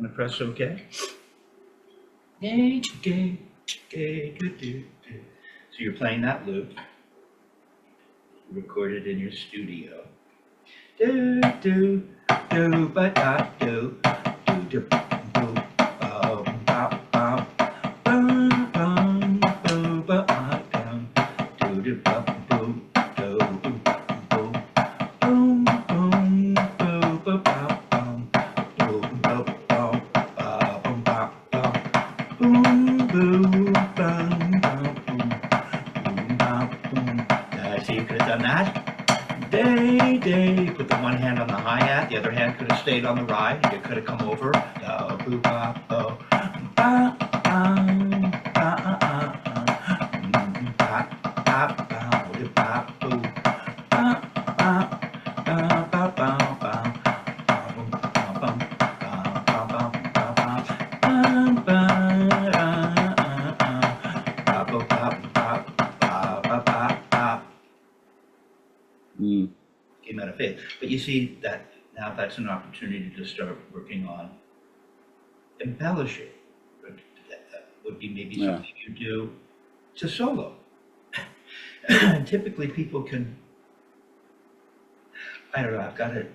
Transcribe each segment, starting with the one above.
Want to press OK? So you're playing that loop, recorded in your studio. Do do do ba da do do do do ba ba boom boom boom ba down do do ba boom do boom boom boom boom ba ba boom boom ba ba boom ba boom boom bum boom ba boom. See, you could have done that. Day, day, put the one hand on the hi-hat, the other hand could have stayed on the ride, it could have come over. Boo, ba, bo, ba, came out of faith. But you see that now that's an opportunity to start working on embellishing. That would be maybe something you do to solo. Typically people can, I don't know, I've got it.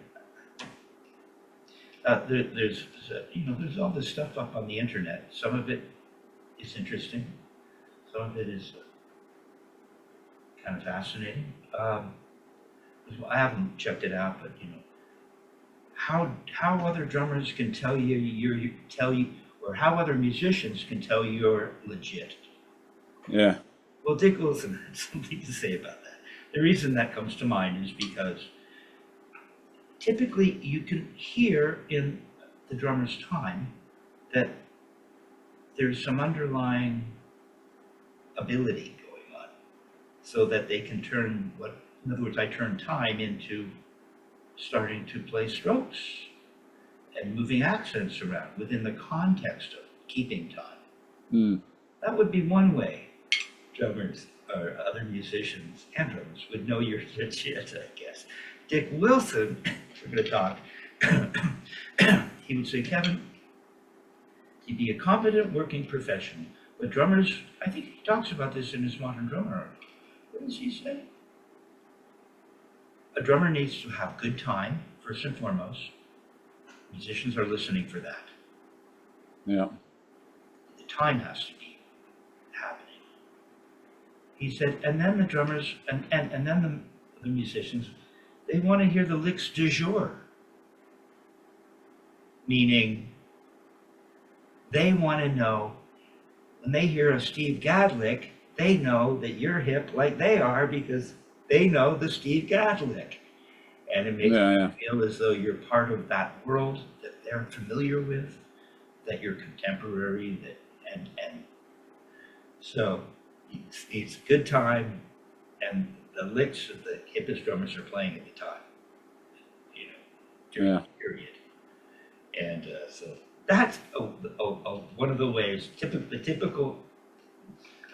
There's there's all this stuff up on the internet. Some of it is interesting. Some of it is kind of fascinating. I haven't checked it out, but how other drummers can tell you or how other musicians can tell you're legit. Yeah. Well, Dick Wilson had something to say about that. The reason that comes to mind is because typically you can hear in the drummer's time that there's some underlying ability going on, so that they can turn in other words, I turn time into starting to play strokes and moving accents around within the context of keeping time. That would be one way drummers or other musicians and drummers would know you're legit, I guess. Dick Wilson, we're going to talk, he would say, Kevin, you'd be a competent working professional, but drummers, I think he talks about this in his Modern Drummer article. What does he say? A drummer needs to have good time, first and foremost. Musicians are listening for that. Yeah. The time has to be happening. He said, and then the drummers, and then the musicians, they want to hear the licks du jour. Meaning, they want to know, when they hear a Steve Gadd lick, they know that you're hip like they are because they know the Steve Gadd lick. And it makes you feel as though you're part of that world that they're familiar with, that you're contemporary, and so it's good time, and the licks that the hippest drummers are playing at the time, during the period. And so that's one of the ways, the typical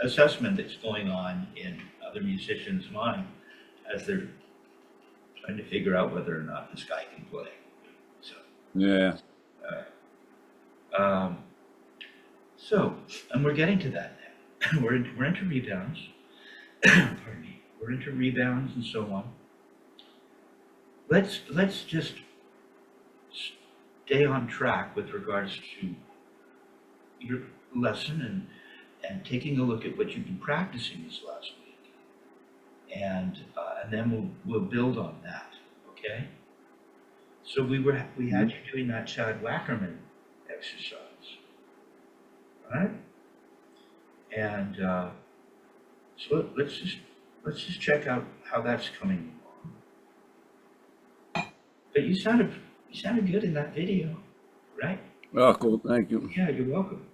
assessment that's going on in other musicians' mind as they're trying to figure out whether or not this guy can play. So so, and we're getting to that now. we're into rebounds. Pardon me. We're into rebounds and so on. Let's just stay on track with regards to your lesson and taking a look at what you've been practicing this last week, and then we'll build on that. Okay. So we had you doing that Chad Wackerman exercise, right? And so let's just check out how that's coming along. But you sounded good in that video, right? Oh, cool. Thank you. Yeah, you're welcome.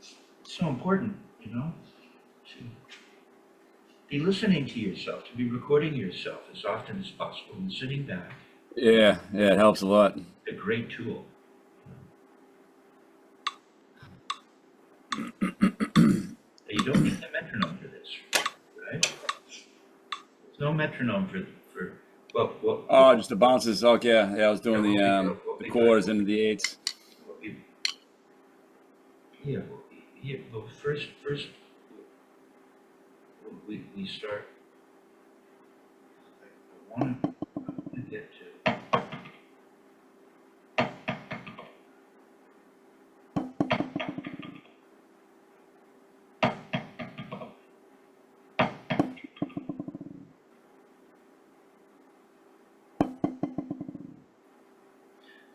It's so important, to be listening to yourself, to be recording yourself as often as possible and sitting back. Yeah, it helps a lot. A great tool. You don't need a metronome for this, right? There's no metronome for Oh, just the bounces. Okay, yeah, I was doing what the we quarters got, into the eights. what we, yeah, well, first, we start, I want to get to,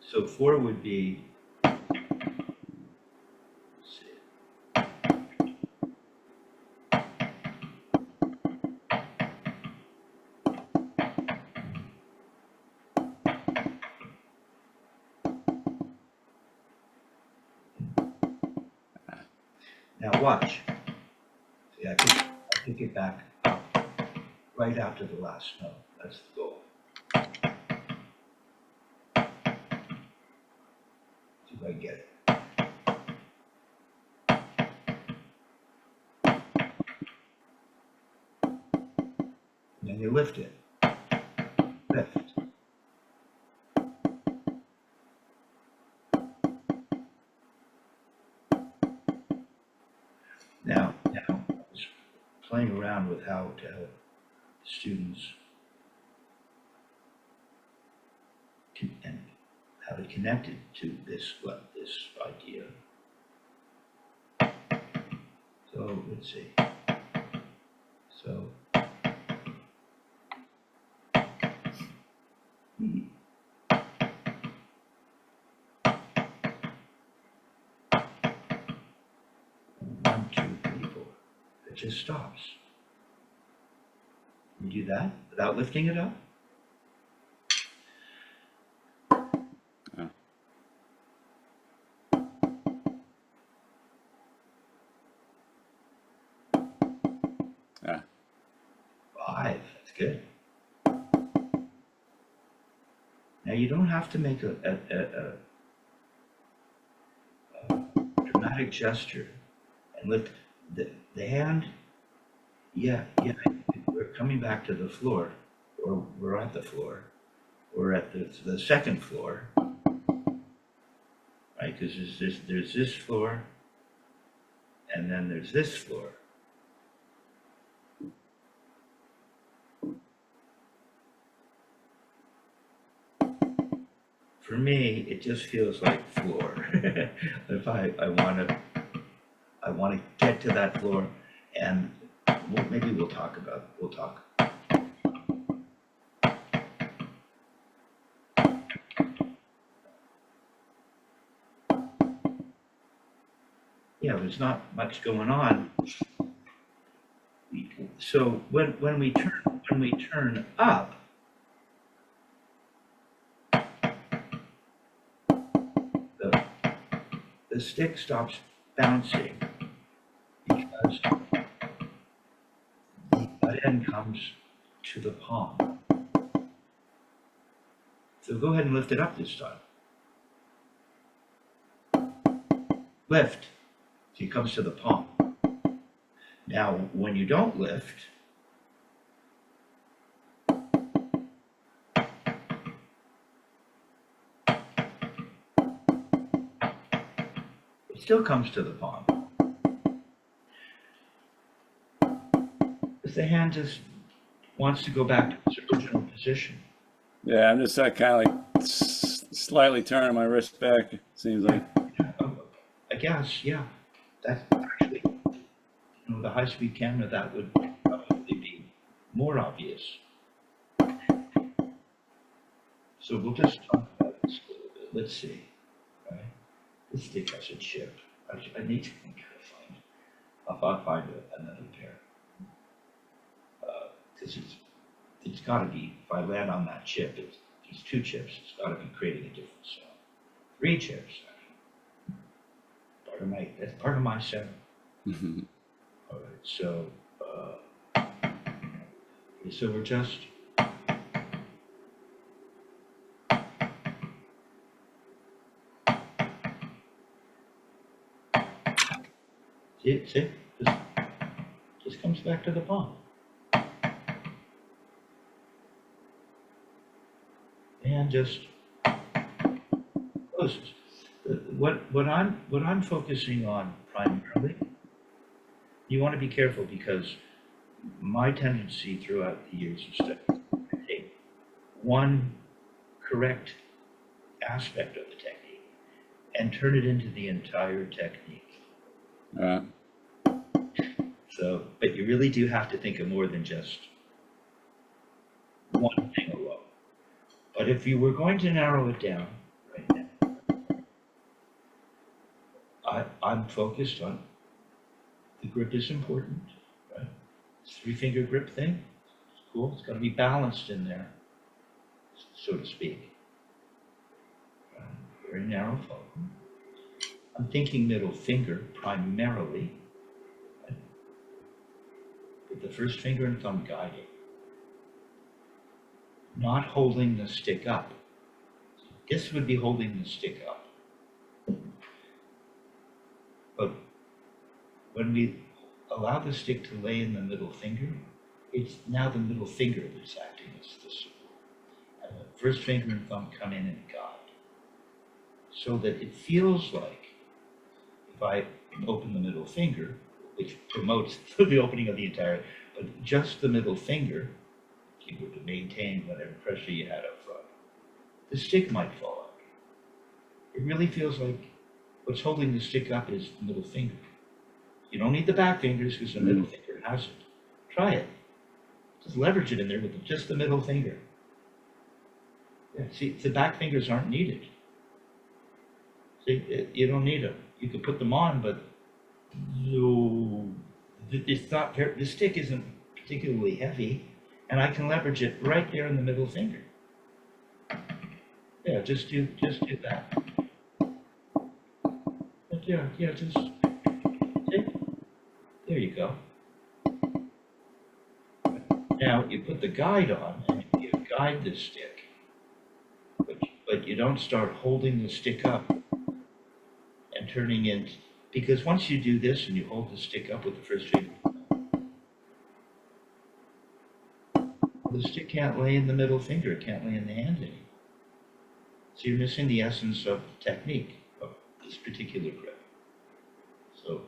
so 4 would be, let's see, now watch. See, I can get back up right after the last note. That's the goal. See if I can get it. And then you lift it. Lift. Now, I was playing around with how to help students and have it connected to this idea. So let's see. So hmm, 1, 2, 3, 4. It just stops. You do that without lifting it up. Yeah. Yeah. 5. That's good. Now you don't have to make a dramatic gesture and lift the hand. Yeah, we're coming back to the floor, or we're at the floor. We're at the second floor, right? Because there's this floor, and then there's this floor. For me, it just feels like floor. If I want to get to that floor, and maybe we'll talk. Yeah, there's not much going on. So when we turn up, the stick stops bouncing because the butt end comes to the palm. So go ahead and lift it up this time. Lift. So it comes to the palm. Now, when you don't lift, it still comes to the palm. Because the hand just wants to go back to its original position. Yeah, I'm just kind of like slightly turning my wrist back. It seems like. I guess, yeah. That's actually, the high-speed camera, that would probably be more obvious. So we'll just talk about this a little bit. Let's see. Right? This stick has a chip. I need to find. I'll find another pair. Because it's got to be. If I land on that chip, it's 2 chips. It's got to be creating a different sound. 3 chips. That's part of my sound. All right. So so we're just. See? Just comes back to the palm. and just closes. What I'm focusing on primarily, you want to be careful because my tendency throughout the years of study to take one correct aspect of the technique and turn it into the entire technique. Right. So, but you really do have to think of more than just one thing alone. But if you were going to narrow it down right now, I'm focused on the grip is important, right? This three-finger grip thing, it's cool. It's got to be balanced in there, so to speak. Very narrow focus. I'm thinking middle finger primarily, right? With the first finger and thumb guiding, not holding the stick up. This would be holding the stick up. But when we allow the stick to lay in the middle finger, it's now the middle finger that's acting as the support. And the first finger and thumb come in and guide. So that it feels like if I open the middle finger, which promotes the opening of the entire, but just the middle finger, if you were to maintain whatever pressure you had up front, the stick might fall out. It really feels like what's holding the stick up is the middle finger. You don't need the back fingers because the middle finger has it. Try it. Just leverage it in there with just the middle finger. Yeah, see, the back fingers aren't needed. See, you don't need them. You could put them on, but it's not. The stick isn't particularly heavy, and I can leverage it right there in the middle finger. Yeah, just do that. But yeah, just see? There you go. Now you put the guide on, and you guide the stick, but you don't start holding the stick up and turning in, because once you do this and you hold the stick up with the first finger, the stick can't lay in the middle finger, it can't lay in the hand anymore. So you're missing the essence of the technique of this particular grip. So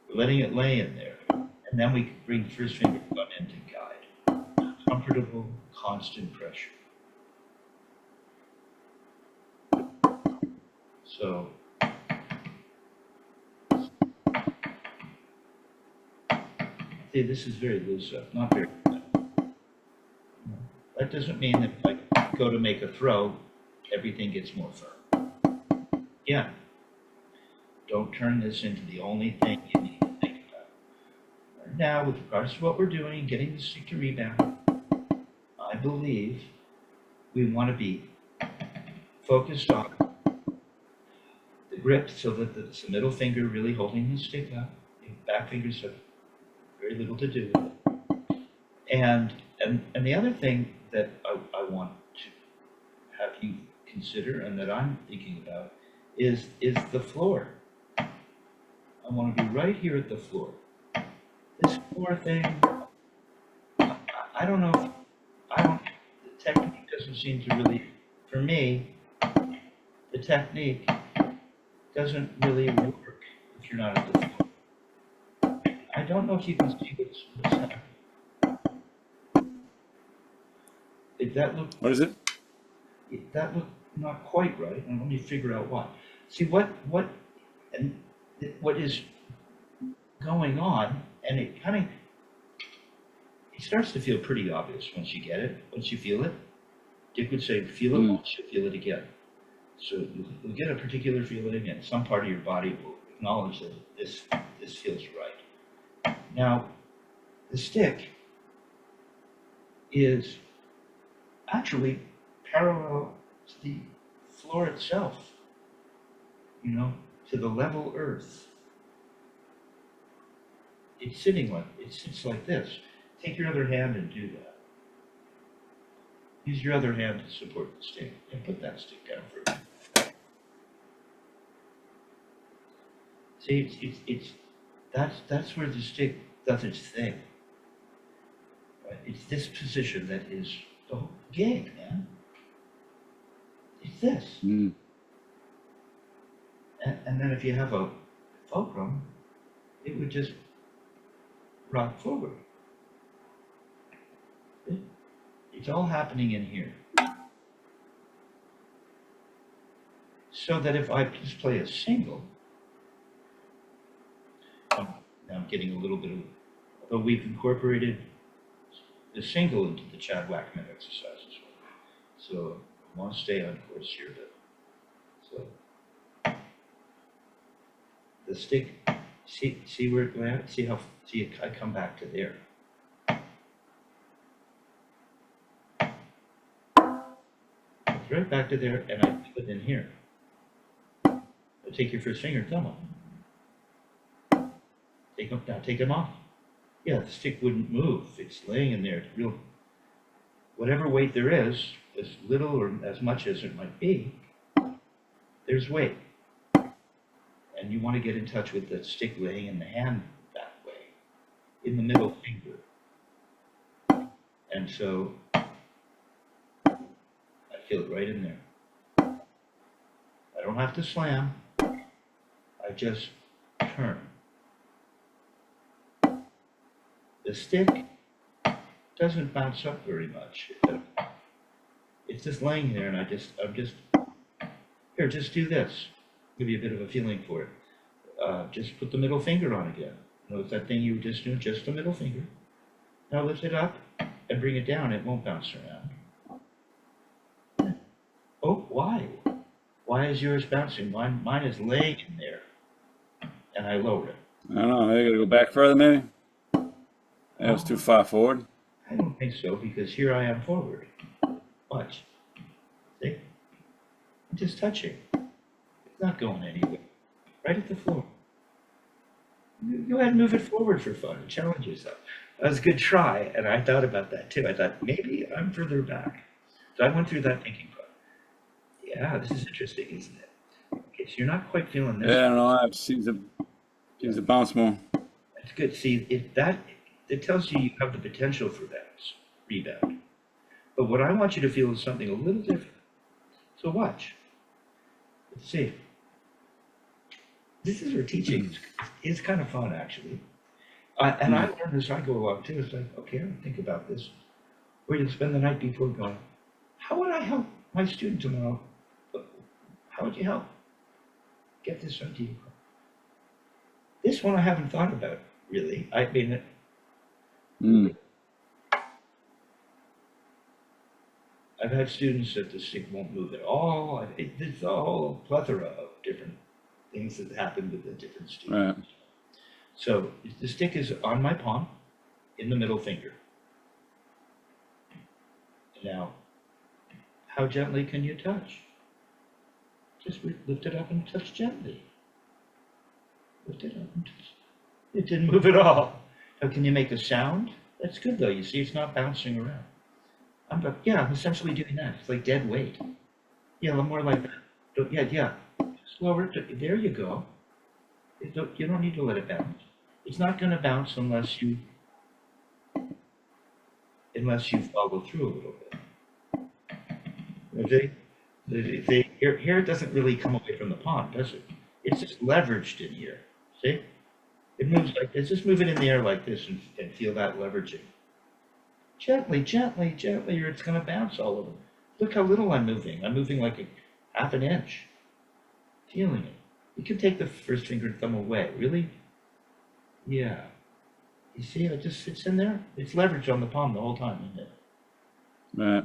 we're letting it lay in there, and then we can bring the first finger thumb in to guide. Comfortable, constant pressure. So see, this is very loose up, not very good. That doesn't mean that if I go to make a throw, everything gets more firm. Yeah. Don't turn this into the only thing you need to think about. Now, with regards to what we're doing, getting the stick to rebound, I believe we want to be focused on the grip so that it's the middle finger really holding the stick up. The back fingers have very little to do with it. And the other thing that I want to have you consider and that I'm thinking about is the floor. I want to be right here at the floor. This floor thing, I don't know, the technique doesn't seem to really, for me, the technique doesn't really work if you're not at the floor. I don't know if you can see what's happening. That looked, What is it? that looked not quite right, and let me figure out why. See what is going on, and it starts to feel pretty obvious once you get it, once you feel it. Dick would say, feel it once, you feel it again. So you'll get a particular feeling, and some part of your body will acknowledge that this feels right. Now, the stick is actually parallel to the floor itself, to the level earth. It sits like this. Take your other hand and do that. Use your other hand to support the stick and put that stick down for a minute. See, that's where the stick does its thing. Right? It's this position that is the whole game, man. this. Mm. And then if you have a fulcrum, it would just rock forward. It's all happening in here. So that if I just play a single, now I'm getting a little bit of, but we've incorporated the single into the Chad Whackman exercise as well. So I want to stay on course here. So the stick, see where it lands? See I come back to there. It's right back to there, and I put it in here. Take your first finger and thumb off. Take them off. Yeah, the stick wouldn't move. It's laying in there. It's real. Whatever weight there is, as little or as much as it might be, there's weight. And you want to get in touch with the stick laying in the hand that way, in the middle finger. And so I feel it right in there. I don't have to slam. I just turn. The stick doesn't bounce up very much. It's just laying there, and I'm just here. Just do this. Give you a bit of a feeling for it. Just put the middle finger on again. Notice that thing you just do, just the middle finger. Now lift it up and bring it down. It won't bounce around. Oh, why? Why is yours bouncing? Mine is laying in there, and I lower it. I don't know. I gotta go back further, maybe. That was too far forward. I don't think so, because here I am forward. Watch. See? I'm just touching. It's not going anywhere. Right at the floor. Go ahead and move it forward for fun and challenge yourself. That was a good try, and I thought about that too. I thought, maybe I'm further back. So I went through that thinking process. Yeah, this is interesting, isn't it? Okay, so you're not quite feeling this. Yeah, I don't know. It seems to bounce more. That's good. See, it tells you you have the potential for bounce, rebound. But what I want you to feel is something a little different. So watch. Let's see. This is where teaching is kind of fun, actually. And I learned as I go along too. It's like, okay, I'm think about this. Or you'll spend the night before going, how would I help my student tomorrow? How would you help? Get this idea. This one I haven't thought about, really. I mean, I've had students that the stick won't move at all. It's a whole plethora of different things that happen with the different students. Right. So the stick is on my palm, in the middle finger. Now, how gently can you touch? Just lift it up and touch gently. Lift it up and touch. It didn't move at all. Now, can you make a sound? That's good though. You see, it's not bouncing around. I'm essentially doing that. It's like dead weight. Yeah, a little more like that. Yeah. Just lower it. There you go. You don't need to let it bounce. It's not going to bounce unless you follow through a little bit. Okay? Here it doesn't really come away from the pond, does it? It's just leveraged in here. See? It moves like this. Just move it in the air like this and feel that leveraging. Gently, or it's going to bounce all over. Look how little I'm moving. I'm moving like a half an inch. Feeling it. You can take the first finger and thumb away. Really? Yeah. You see, it just sits in there. It's leveraged on the palm the whole time, isn't it? Right.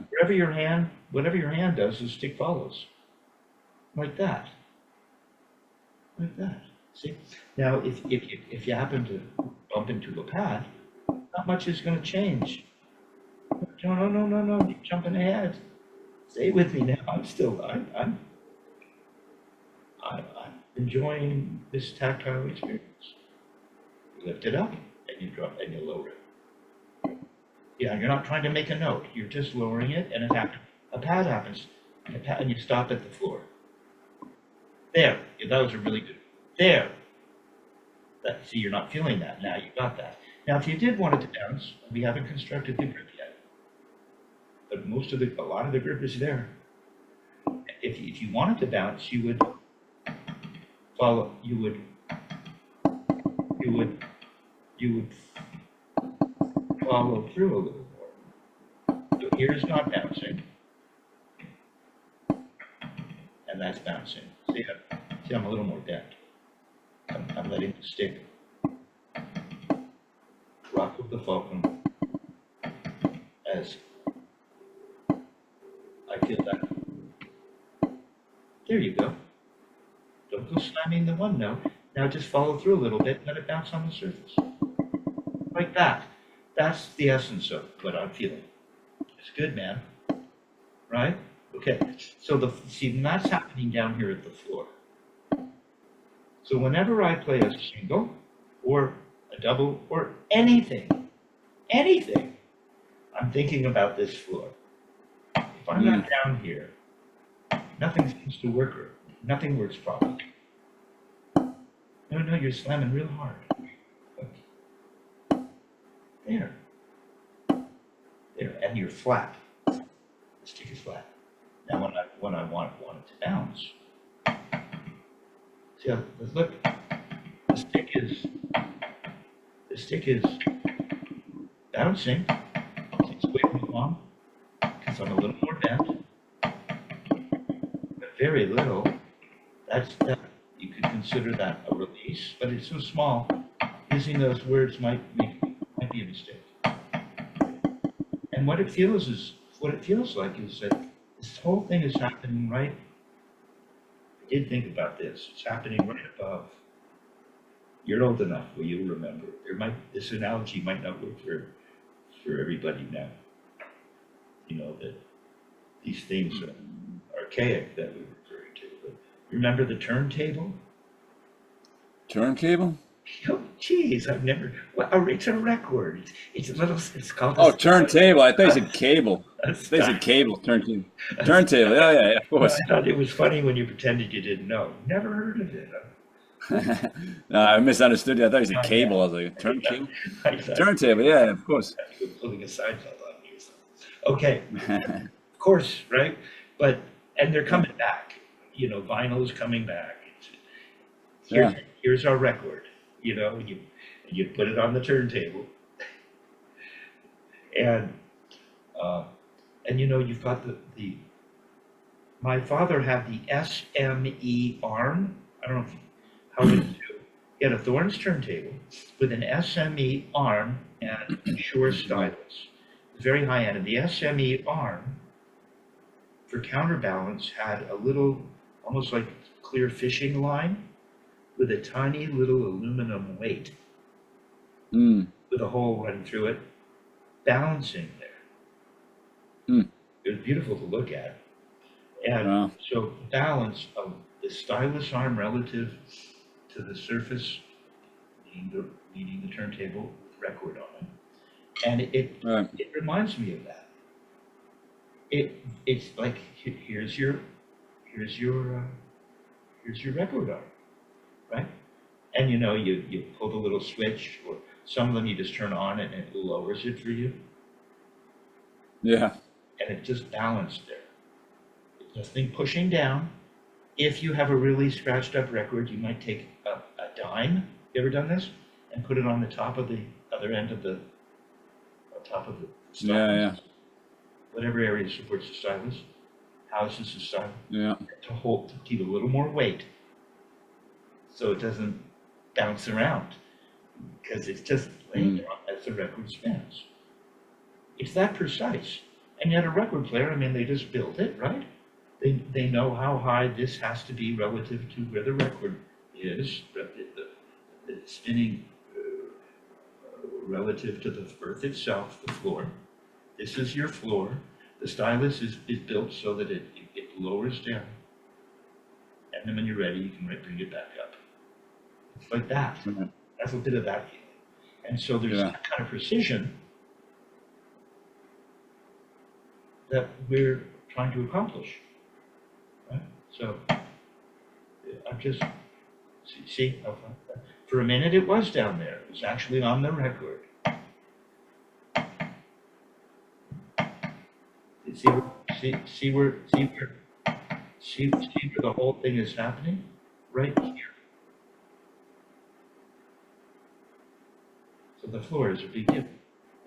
Whatever your hand does, the stick follows. Like that. Like that. See? Now, if you happen to bump into a pad, not much is going to change. No, you're jumping ahead. Stay with me now. I'm enjoying this tactile experience. You lift it up and you drop and you lower it. Yeah, you're not trying to make a note. You're just lowering it, and a pad happens, and you stop at the floor. There. Yeah, that was a really good. There. See, you're not feeling that. Now you got that. Now, if you did want it to bounce, we haven't constructed the grip yet. But a lot of the grip is there. if you wanted to bounce, you would follow, you would follow through a little more. So here's not bouncing, and that's bouncing. See, I'm a little more bent. I'm letting the stick rock with the fulcrum as I feel that. There you go. Don't go slamming the one note. Now just follow through a little bit and let it bounce on the surface. Like that. That's the essence of what I'm feeling. It's good, man. Right? Okay. So see, that's happening down here at the floor. So whenever I play a single or a double or anything, I'm thinking about this floor. If I'm not down here, nothing seems to work, or nothing works properly. No, you're slamming real hard. There. There, and you're flat. The stick is flat. Now when I want it to bounce, see how, look, the stick is bouncing. It's waving along because I'm a little more bent, but very little. That you could consider that a release, but it's so small. Using those words might be a mistake. And what it feels like is that this whole thing is happening right. I did think about this. It's happening right above. You're old enough where you'll remember. This analogy might not work for everybody now. You know that these things are archaic that we're referring to. But remember the turntable? Turntable? Oh, geez, I've never. Well, it's a record. It's a little. It's called. Oh, turntable. I thought you said cable. I thought you said cable. Turntable. Turntable. Yeah, of course. I thought it was funny when you pretended you didn't know. Never heard of it. No, I misunderstood you. I thought you said cable. I was like, turntable. Turntable. Yeah, of course. You were pulling a Seinfeld on me. Okay, of course, right? And they're coming back. You know, vinyl's coming back. Here's our record. You know, you put it on the turntable, and you know, you've got the. My father had the SME arm. I don't know how to do. He had a Thorns turntable with an SME arm and a Shure stylus. Very high end. And the SME arm, for counterbalance, had a little, almost like clear fishing line, with a tiny little aluminum weight with a hole running through it, balancing there. It was beautiful to look at. And so balance of the stylus arm relative to the surface, meaning the turntable with record on it. And it reminds me of that. It's like, here's your record arm. Right? And you know, you pull the little switch, or some of them you just turn on and it lowers it for you. Yeah. And it just balanced there. It's nothing pushing down. If you have a really scratched up record, you might take a dime. You ever done this? And put it on the top of the other end of the stylus. Yeah. Whatever area supports the stylus, houses the stylus. Yeah. To keep a little more weight, so it doesn't bounce around, because it's just laying there as the record spins. It's that precise. And yet a record player, I mean, they just build it, right? They know how high this has to be relative to where the record is, the spinning relative to the earth itself, the floor. This is your floor. The stylus is built so that it lowers down. And then when you're ready, you can bring it back up. It's like that. That's a bit of that feeling. And so there's that kind of precision that we're trying to accomplish. Right? So I'm just, see, for a minute it was down there. It was actually on the record. See where See where the whole thing is happening? Right here. So the floor is a big deal.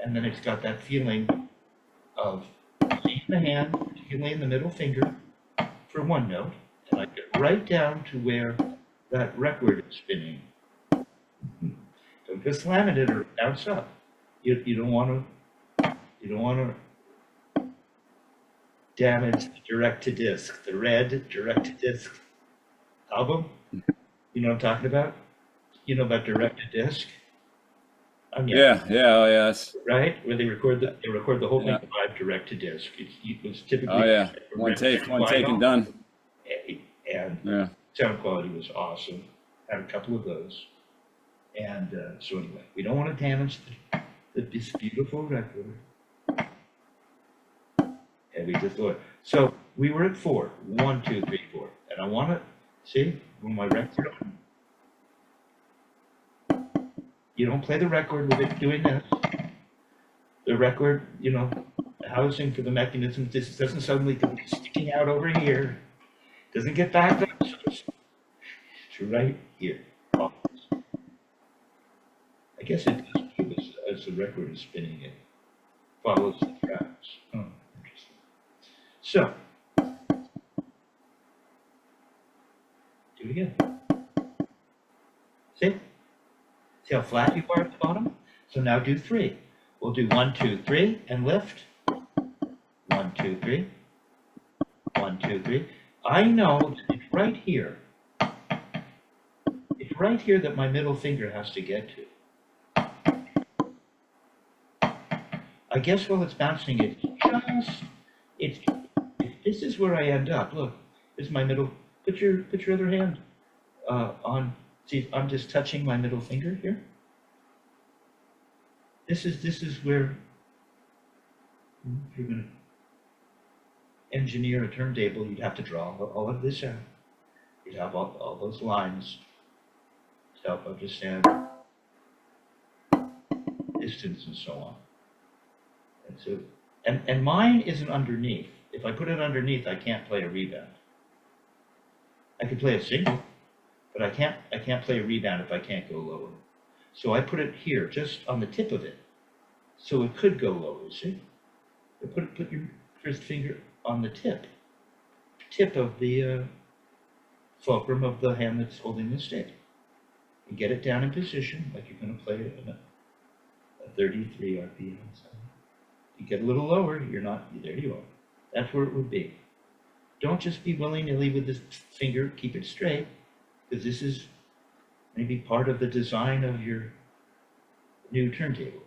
And then it's got that feeling of seeing the hand, particularly in the middle finger, for one note, and I get right down to where that record is spinning. Don't just slam it or bounce up. You don't want to damage the direct-to-disc, the red direct-to-disc album. You know what I'm talking about? You know about direct-to-disc? Yeah, oh yeah, Right? Where they record the whole thing live direct-to-disc. It was typically one take and done. And sound quality was awesome. Had a couple of those. And so anyway, we don't want to damage this beautiful record. And we just thought, so we were at 4, 1, 2, 3, 4. And I want to see when my record on. You don't play the record with it doing this. The record, you know, the housing for the mechanism, this doesn't suddenly go sticking out over here. Doesn't get backed up. So it's right here. I guess it does too, as the record is spinning, it follows the tracks. Oh, interesting. So, do it again. See? See how flat you are at the bottom? So now do 3. We'll do 1, 2, 3, and lift. 1, 2, 3. 1, 2, 3. I know that it's right here. It's right here that my middle finger has to get to. I guess while it's bouncing, this is where I end up. Look, this is my middle. Put your other hand on. See, I'm just touching my middle finger here. This is where, if you're going to engineer a turntable, you'd have to draw all of this out. You'd have all those lines to help understand distance and so on. And so, and mine isn't underneath. If I put it underneath, I can't play a rebound. I could play a single, but I can't play a rebound if I can't go lower. So I put it here, just on the tip of it, so it could go lower. See? Put your first finger on the tip of the fulcrum of the hand that's holding the stick, and get it down in position like you're going to play it in a 33 RPM. You get a little lower, there you are. That's where it would be. Don't just be willy-nilly with this finger, keep it straight, because this is maybe part of the design of your new turntable.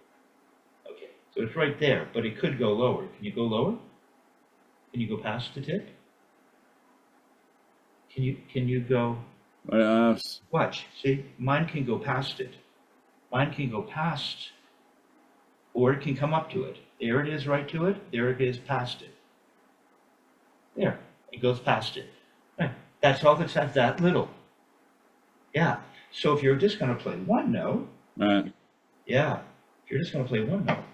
Okay, so it's right there, but it could go lower. Can you go lower? Can you go past the tip? Can you go? Watch, see, mine can go past it. Mine can go past, or it can come up to it. There it is, right to it. There it is, past it. There, it goes past it. Right. That's all that's that little. Yeah. So if you're just going to play one note, yeah, if you're just going to play one note,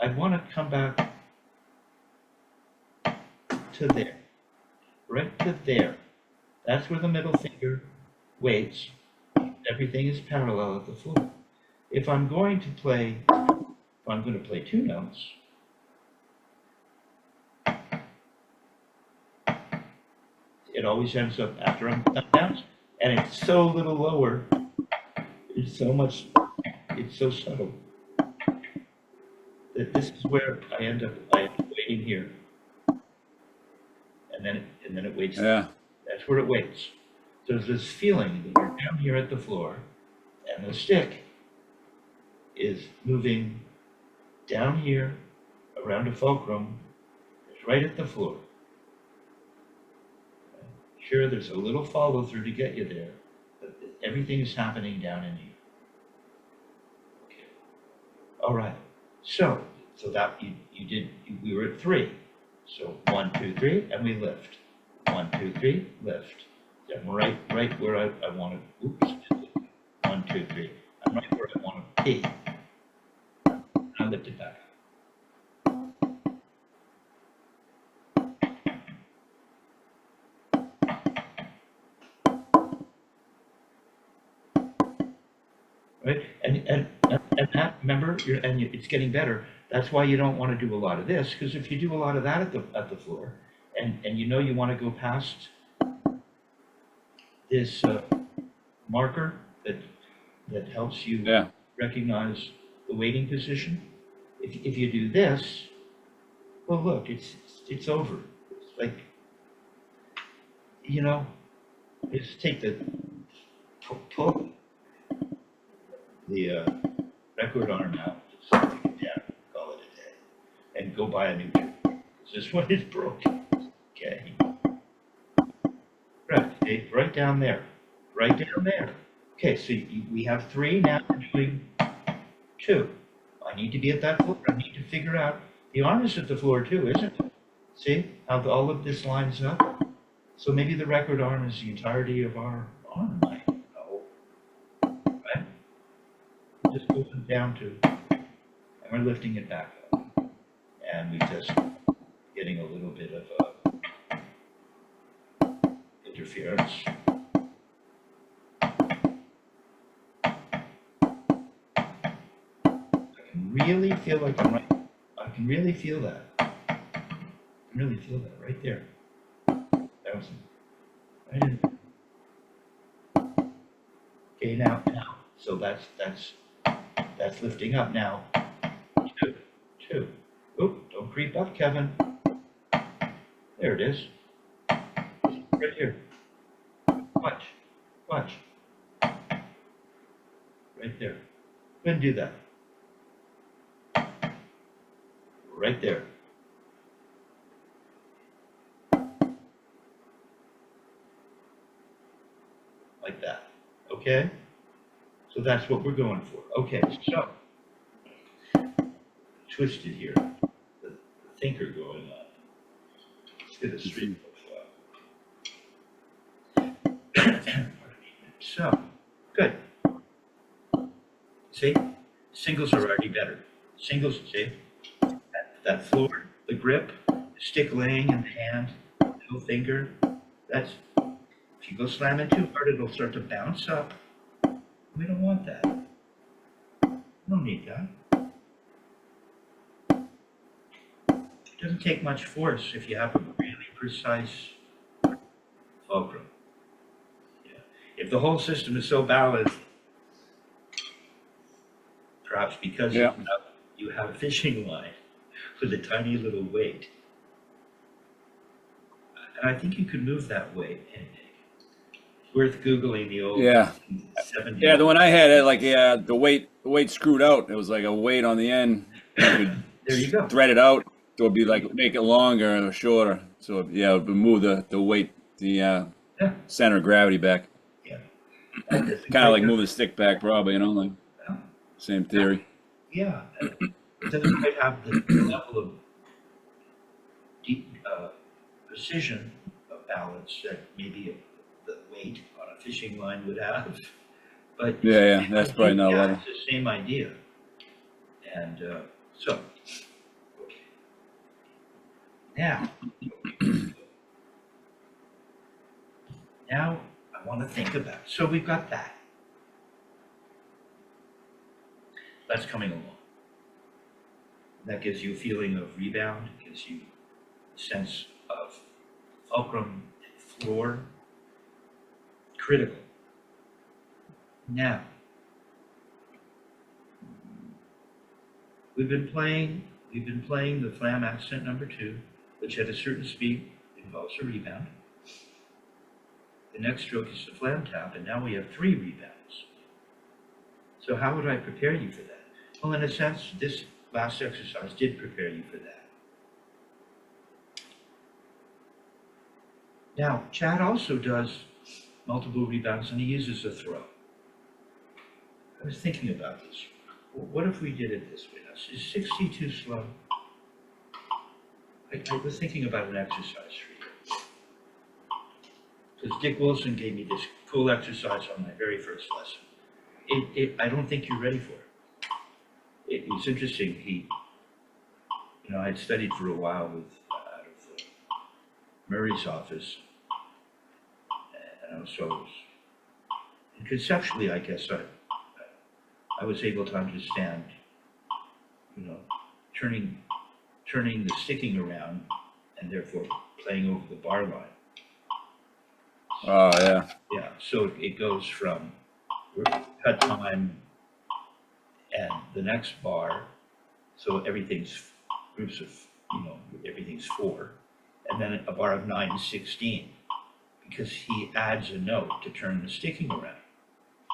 I'd want to come back to there, right to there. That's where the middle finger waits. Everything is parallel at the floor. If I'm going to play 2 notes, it always ends up after I'm down, and it's so little lower. It's so subtle that this is where I end up waiting here, and then it waits. Yeah. That's where it waits. So there's this feeling that you're down here at the floor, and the stick is moving down here around a fulcrum. It's right at the floor. Sure, there's a little follow through to get you there, but everything is happening down in here. Okay. All right. So that we were at 3. So 1, 2, 3, and we lift. 1, 2, 3, lift. I'm right where I want to. Oops. 1, 2, 3. I'm right where I want to be. I lift it back. right? And that, remember, it's getting better. That's why you don't want to do a lot of this, because if you do a lot of that at the floor, and you know you want to go past this marker that helps you Yeah. recognize the waiting position. If you do this, well, look, it's over. It's like, you know, just take pull the record arm out, just take it down, call it a day, and go buy a new tube. This one is broken. Okay. Right down there. Right down there. Okay, so we have 3, now we're doing 2. I need to be at that floor. I need to figure out, the arm is at the floor too, isn't it? See how all of this lines up? So maybe the record arm is the entirety of our arm. I don't know. Right? Just moving down to, and we're lifting it back up. And we just getting a little bit of interference. Really feel like I'm right. I can really feel that. I can really feel that right there. That was right in there. Okay, now. So that's lifting up now. 2. Oop, don't creep up, Kevin. There it is. Right here. Watch. Right there. Go ahead and do that. Right there. Like that. Okay? So that's what we're going for. Okay, so twisted here. The thinker going on. Let's get a straight profile. So, good. See? Singles are already better. Singles, see? That floor, the grip, the stick laying in the hand, no finger. That's, if you go slamming too hard, it'll start to bounce up. We don't want that. We don't need that. It doesn't take much force if you have a really precise fulcrum. Yeah. If the whole system is so balanced, perhaps because you have a fishing line with a tiny little weight. And I think you could move that weight. It's worth Googling the old 70s. Yeah, the one I had, the weight screwed out. It was like a weight on the end. You could there you go. Thread it out. So it'd be like, make it longer or shorter. So yeah, it would move the weight, center of gravity back. Yeah. Kind of like move the stick back, probably, like same theory. Yeah. It doesn't quite have the level of deep precision of balance that maybe the weight on a fishing line would have. But yeah, that's probably not a level. It's the same idea. And so, okay. Now I want to think about it. So we've got that. That's coming along. That gives you a feeling of rebound, gives you a sense of fulcrum and floor. Critical. Now, we've been playing the flam accent number 2, which at a certain speed involves a rebound. The next stroke is the flam tap, and now we have 3 rebounds. So how would I prepare you for that? Well, in a sense, this last exercise did prepare you for that. Now, Chad also does multiple rebounds, and he uses a throw. I was thinking about this. What if we did it this way? Now, is 60 too slow? I was thinking about an exercise for you. Because Dick Wilson gave me this cool exercise on my very first lesson. I don't think you're ready for it. It was interesting. I had studied for a while out of Murray's office, and and conceptually, I guess I was able to understand, you know, turning the sticking around and therefore playing over the bar line. Oh, yeah. Yeah, so it goes from cut time and the next bar, so everything's groups of, everything's 4, and then a bar of 9 is 16, because he adds a note to turn the sticking around.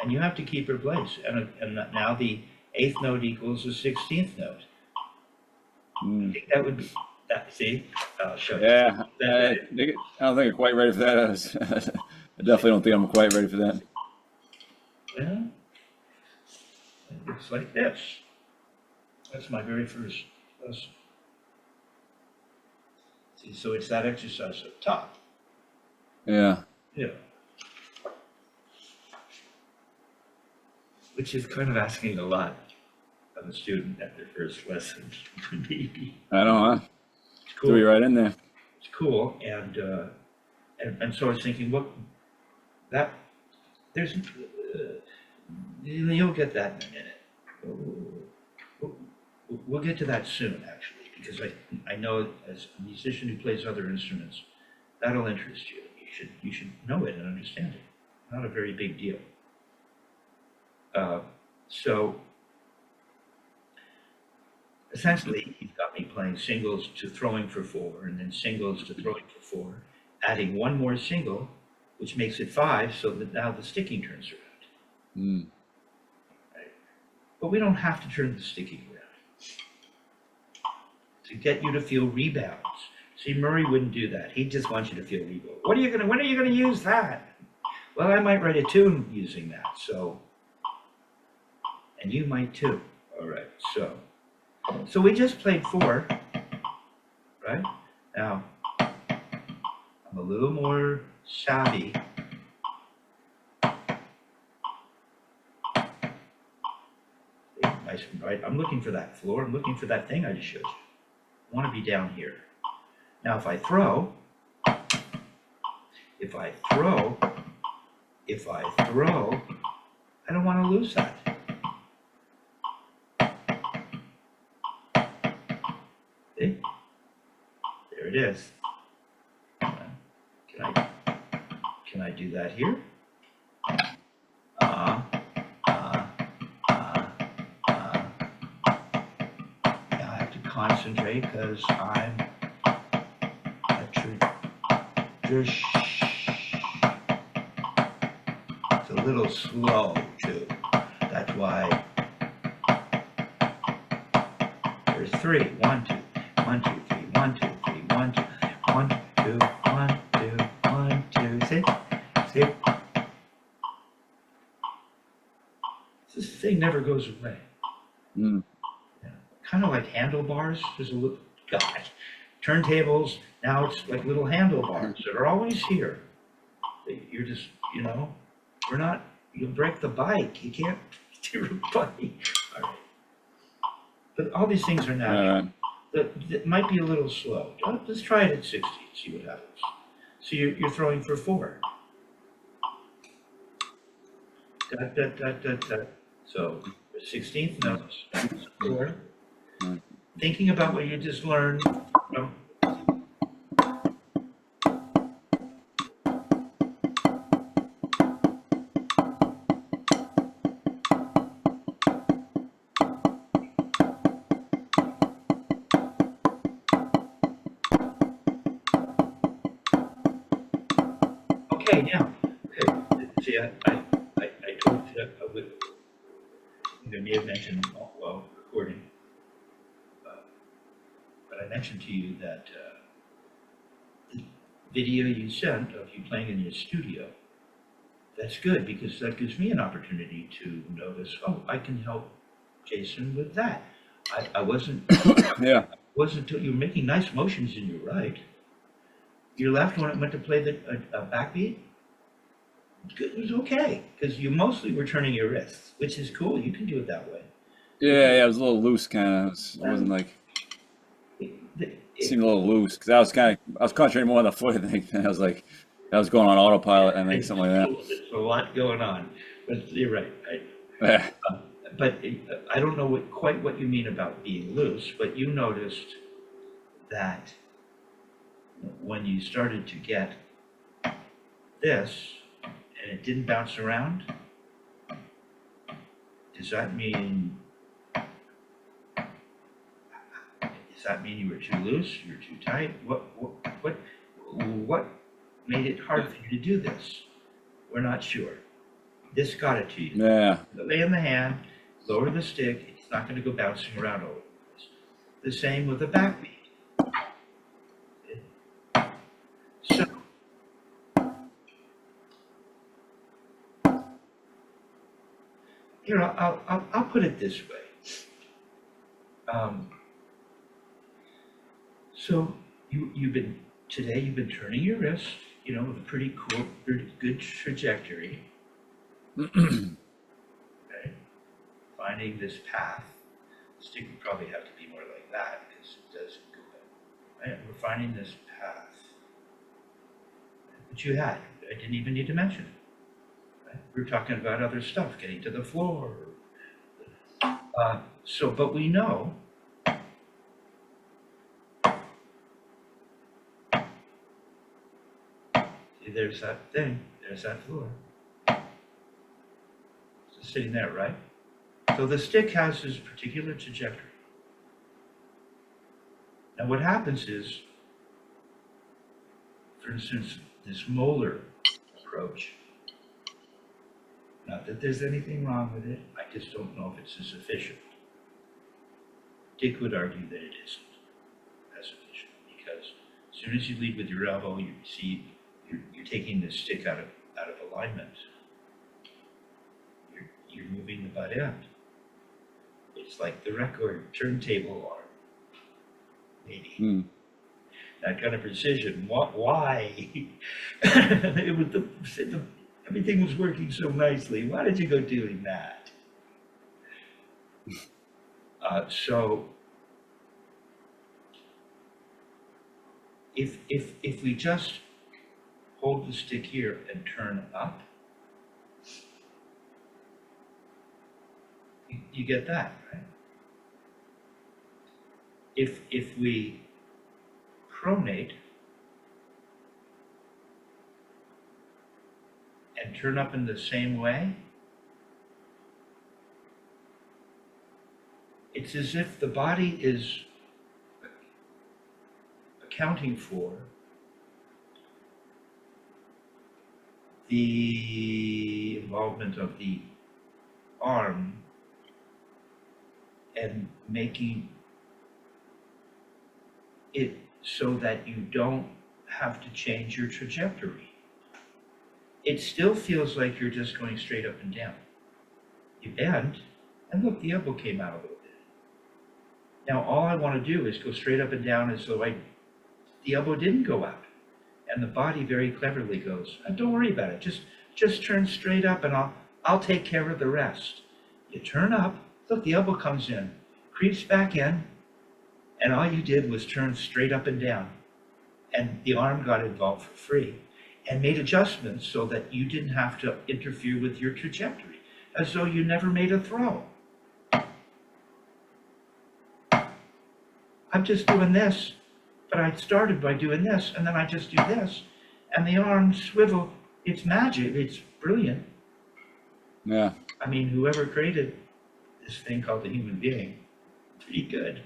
And you have to keep your place, and now the 8th note equals the 16th note. I think that would be, see, I'll show you. Yeah, I don't think I'm quite ready for that. I definitely don't think I'm quite ready for that. Well, it looks like this. That's my very first lesson. See, so it's that exercise up top. Yeah. Yeah. Which is kind of asking a lot of a student at their first lesson, maybe. I know, huh? It's cool. Threw you right in there. It's cool, and so I was thinking, look, that there's, you'll get that in a minute. We'll get to that soon, actually, because I know as a musician who plays other instruments, that'll interest you. You should know it and understand it. Not a very big deal. So essentially, he's got me playing singles to throwing for 4, and then singles to throwing for 4, adding one more single, which makes it 5, so that now the sticking turns around. Right? But we don't have to turn the sticking around to get you to feel rebounds. See, Murray wouldn't do that. He just wants you to feel rebound. When are you gonna use that? Well, I might write a tune using that, so, and you might too. All right, so we just played 4, right? Now, I'm a little more savvy. Nice and bright. I'm looking for that floor. I'm looking for that thing I just showed you. I want to be down here. Now, if I throw, I don't want to lose that. See? There it is. Can I do that here? Now I have to concentrate because I'm it's a little slow too. That's why there's 3. 1, 2, 1, 2, 3, 1, 2, 3, 1, 2, 1, 2, 1, 2, 1, 2. See? This thing never goes away. Yeah. Kind of like handlebars. There's a little, gosh, turntables. Now it's like little handlebars that are always here. You're just, we're not, you'll break the bike. You can't do a bike. All right. But all these things are natural. That might be a little slow. Let's try it at 60 and see what happens. So you're throwing for 4. Da, da, da, da, da. So the 16th note, 4. Thinking about what you just learned. Okay, now, see, I told you that I would, I may have mentioned while recording, but I mentioned to you that the video you sent of you playing in your studio, that's good because that gives me an opportunity to notice, oh, I can help Jason with that. I wasn't, Yeah. wasn't, you were making nice motions in your right. Your left, when it went to play the backbeat, it was okay, because you mostly were turning your wrists, which is cool. You can do it that way. Yeah, it was a little loose, kind of. It wasn't like, it seemed a little loose, because I was concentrating more on the foot, I think, and I was going on autopilot, I think, something like that. There's a lot going on, but you're right. Yeah. But I don't know quite what you mean about being loose, but you noticed that when you started to get this and it didn't bounce around, does that mean you were too loose, you were too tight? What made it hard for you to do this? We're not sure. This got it to you. Yeah. Lay in the hand, lower the stick, it's not going to go bouncing around all over the place. The same with the backbeat. So, here, I'll put it this way. So you've been turning your wrist, with a pretty cool, pretty good trajectory. Okay. Finding this path. The stick would probably have to be more like that because it does go up. Right? We're finding this path. Which you had. I didn't even need to mention it. Right? We're talking about other stuff, getting to the floor. But we know there's that thing, there's that floor. It's sitting there, right? So the stick has this particular trajectory. Now what happens is, for instance, this molar approach, not that there's anything wrong with it, I just don't know if it's as efficient. Dick would argue that it isn't as efficient because as soon as you lead with your elbow, you see you're taking the stick out of alignment. You're moving the butt end. It's like the record turntable arm, maybe. That kind of precision. Why? It was everything was working so nicely. Why did you go doing that? So if we just hold the stick here and turn up, you get that, right? If we pronate and turn up in the same way, it's as if the body is accounting for the involvement of the arm and making it so that you don't have to change your trajectory. It still feels like you're just going straight up and down. You bend, and look, the elbow came out a little bit. Now all I want to do is go straight up and down as though the elbow didn't go out. And the body very cleverly goes, don't worry about it, just turn straight up and I'll take care of the rest. You turn up, look, the elbow comes in, creeps back in, and all you did was turn straight up and down. And the arm got involved for free and made adjustments so that you didn't have to interfere with your trajectory, as though you never made a throw. I'm just doing this, but I started by doing this, and then I just do this, and the arms swivel. It's magic. It's brilliant. Yeah. I mean, whoever created this thing called the human being, pretty good.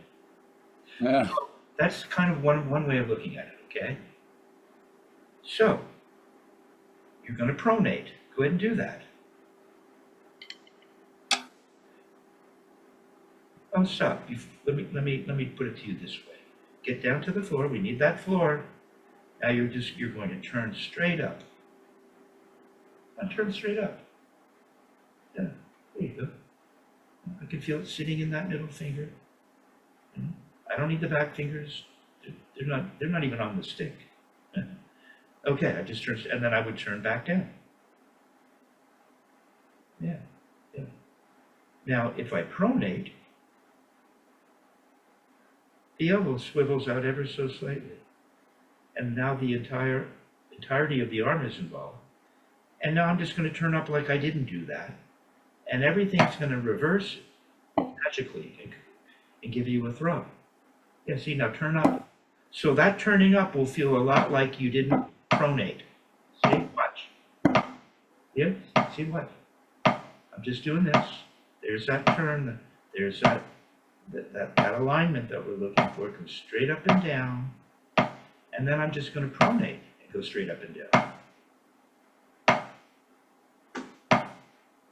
Yeah. So that's kind of one way of looking at it, okay? So, you're going to pronate. Go ahead and do that. Oh, stop. Let me put it to you this way. Get down to the floor. We need that floor. Now you're going to turn straight up. And turn straight up. Yeah, there you go. I can feel it sitting in that middle finger. I don't need the back fingers. They're not even on the stick. Okay, I just turned, and then I would turn back down. Yeah. Now, if I pronate, the elbow swivels out ever so slightly. And now the entirety of the arm is involved. And now I'm just going to turn up like I didn't do that. and everything's going to reverse magically and give you a throw. Yeah, see, now turn up. So that turning up will feel a lot like you didn't pronate. See, watch. Yeah, see what? I'm just doing this. There's that turn. There's that alignment that we're looking for. Comes straight up and down. And then I'm just going to pronate and go straight up and down.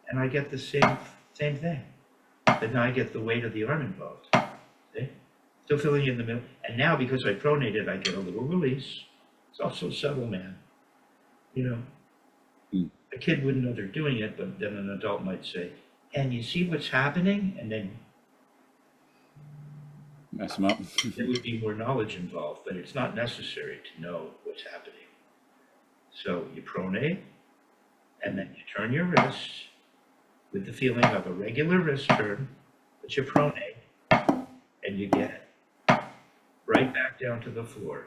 And I get the same thing. But now I get the weight of the arm involved. See? Still feeling in the middle. And now because I pronated, I get a little release. It's also subtle, man. You know, a kid wouldn't know they're doing it, but then an adult might say, and you see what's happening? And then mess them up. there would be more knowledge involved, but it's not necessary to know what's happening. So you pronate, and then you turn your wrist with the feeling of a regular wrist turn, but you pronate, and you get right back down to the floor.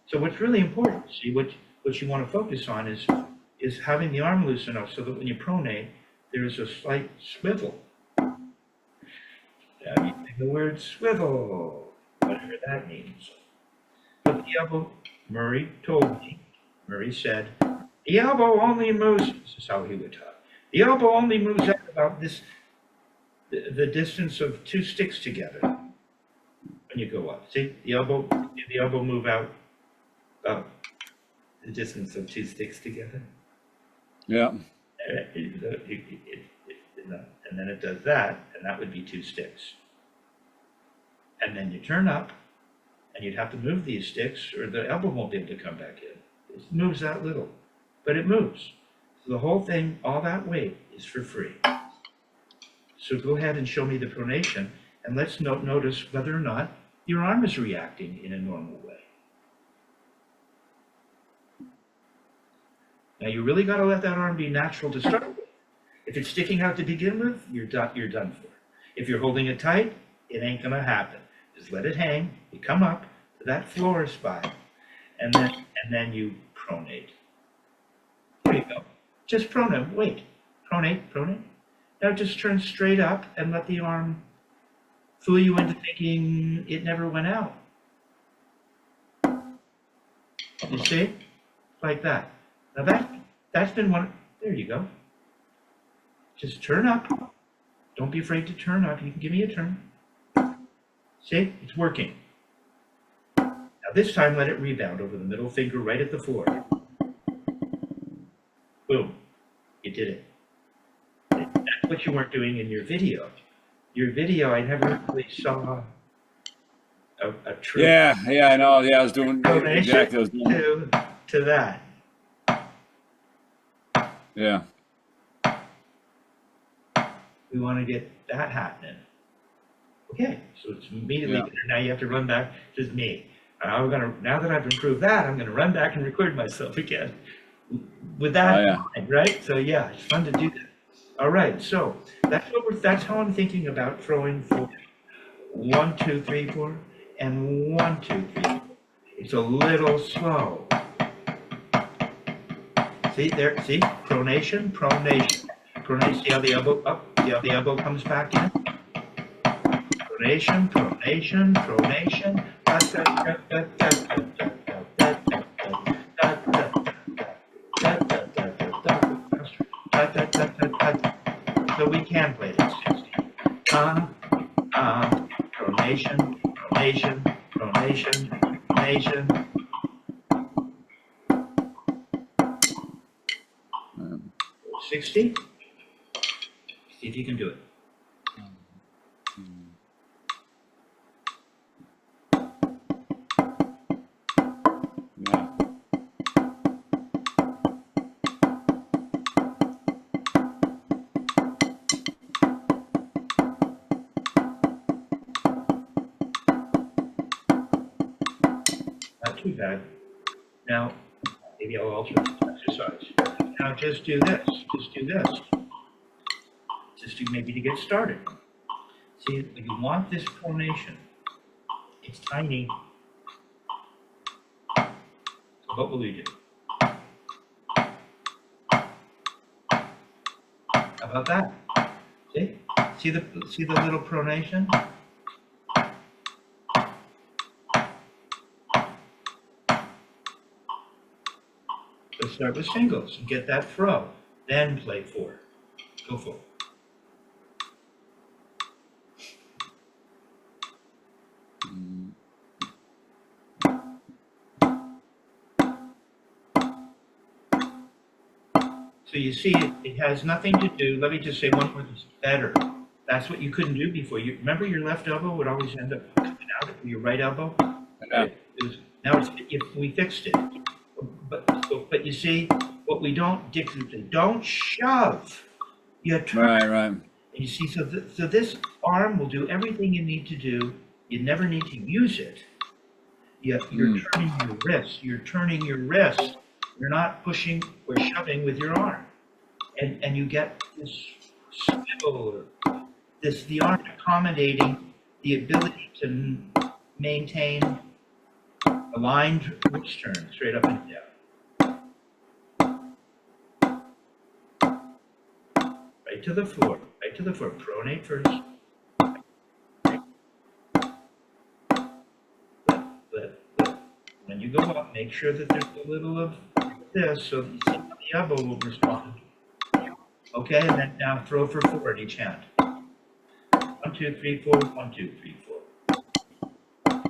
So what's really important, see, what you want to focus on is having the arm loose enough so that when you pronate, there's a slight swivel. Now you think the word swivel, whatever that means. But the elbow, Murray told me, Murray said, the elbow only moves, this is how he would talk, the elbow only moves out about this, the distance of 2 sticks together when you go up. See, the elbow move out about the distance of 2 sticks together. Yeah. And then it does that, and that would be 2 sticks. And then you turn up, and you'd have to move these sticks, or the elbow won't be able to come back in. It moves that little, but it moves. So the whole thing, all that weight is for free. So go ahead and show me the pronation, and let's notice whether or not your arm is reacting in a normal way. Now you really got to let that arm be natural to start with. If it's sticking out to begin with, you're done for. If you're holding it tight, it ain't gonna happen. Just let it hang. You come up to that floor spot, and then you pronate. There you go. Just pronate. Wait. Pronate. Now just turn straight up and let the arm fool you into thinking it never went out. You see? Like that. Now that's been one. There you go. Just turn up. Don't be afraid to turn up. You can give me a turn. See? It's working. Now this time let it rebound over the middle finger right at the floor. Boom. You did it. That's what you weren't doing in your video. Your video, I never really saw a true. Yeah, I know. Yeah, I was doing exactly. I was doing to that. Yeah. We want to get that happening. Okay, so it's immediately better. Now you have to run back. Just me. Now that I've improved that, I'm gonna run back and record myself again with that in mind, right? So yeah, it's fun to do that. All right, so that's how I'm thinking about throwing for 1, 2, 3, 4, and 1, 2, 3, 4. It's a little slow. See there? See pronation. See how the elbow up? See how the elbow comes back in? Pronation. So we can play this 60. Pronation. 60. See if you can do it. Not too bad. Now, maybe I'll alter the exercise. Now just do this. Just to maybe to get started. See, if you want this pronation, it's tiny. So what will we do? about that? See? See the little pronation? Let's start with singles and get that throw. Then play 4. Go 4. So you see, it has nothing to do, let me just say one more, it's better. That's what you couldn't do before. You remember your left elbow would always end up coming out of your right elbow? Yeah. Now we fixed it. But you see, what we don't shove. You turn. Right. And you see, so this arm will do everything you need to do. You never need to use it. You're turning your wrist. You're turning your wrist. You're not pushing or shoving with your arm. And you get this swivel, the arm accommodating the ability to maintain aligned wrist turn straight up and down. Right to the floor. Pronate first. When you go up, make sure that there's a little of this so that you see how the elbow will respond. Okay, and then now throw for 4 at each hand. 1, 2, 3, 4, 1, 2, 3, 4.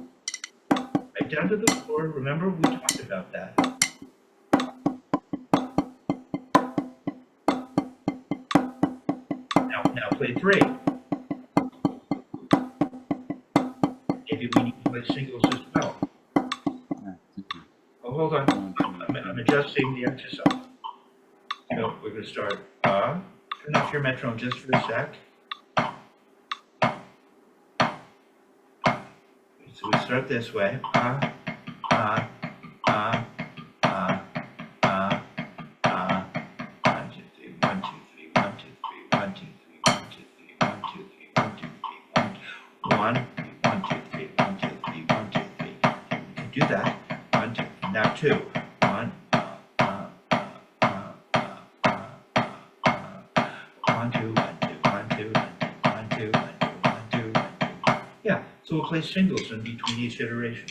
Right down to the floor. Remember, we talked about that. Now play 3. Maybe we need to play singles as well. Oh, hold on. I'm adjusting the exercise. So we're going to start. Turn off your metronome just for a sec. So we start this way. 1, 2, 3, 1, 2, 3, 1, 2, 3. You can do that. 1, 2. Now 2. 1, 1, 2, 1, 2, 1, 2, 1, 2, 1, 2, 1, 2, 1, 2. Yeah. So we'll play singles in between each iteration.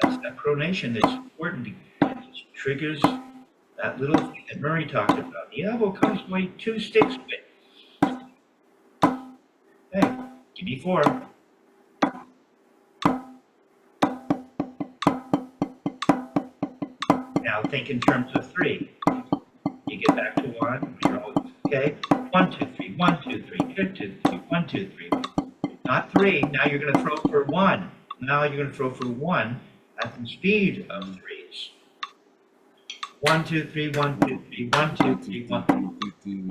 That's that pronation that's important. It triggers that little thing that Murray talked about. The elbow comes away 2 sticks with. Hey, give me 4. Now think in terms of 3. You get back to 1. You're always, okay? 1, 2, 3, 1, 2, 3, 2, 2, 3, 1, 2, 3. Not 3. Now you're going to throw for 1. Now you're going to throw for 1 at the speed of 3s. 1, 2, 3, 1, 2, 3, 1, 2, 3, 1, 2, 3.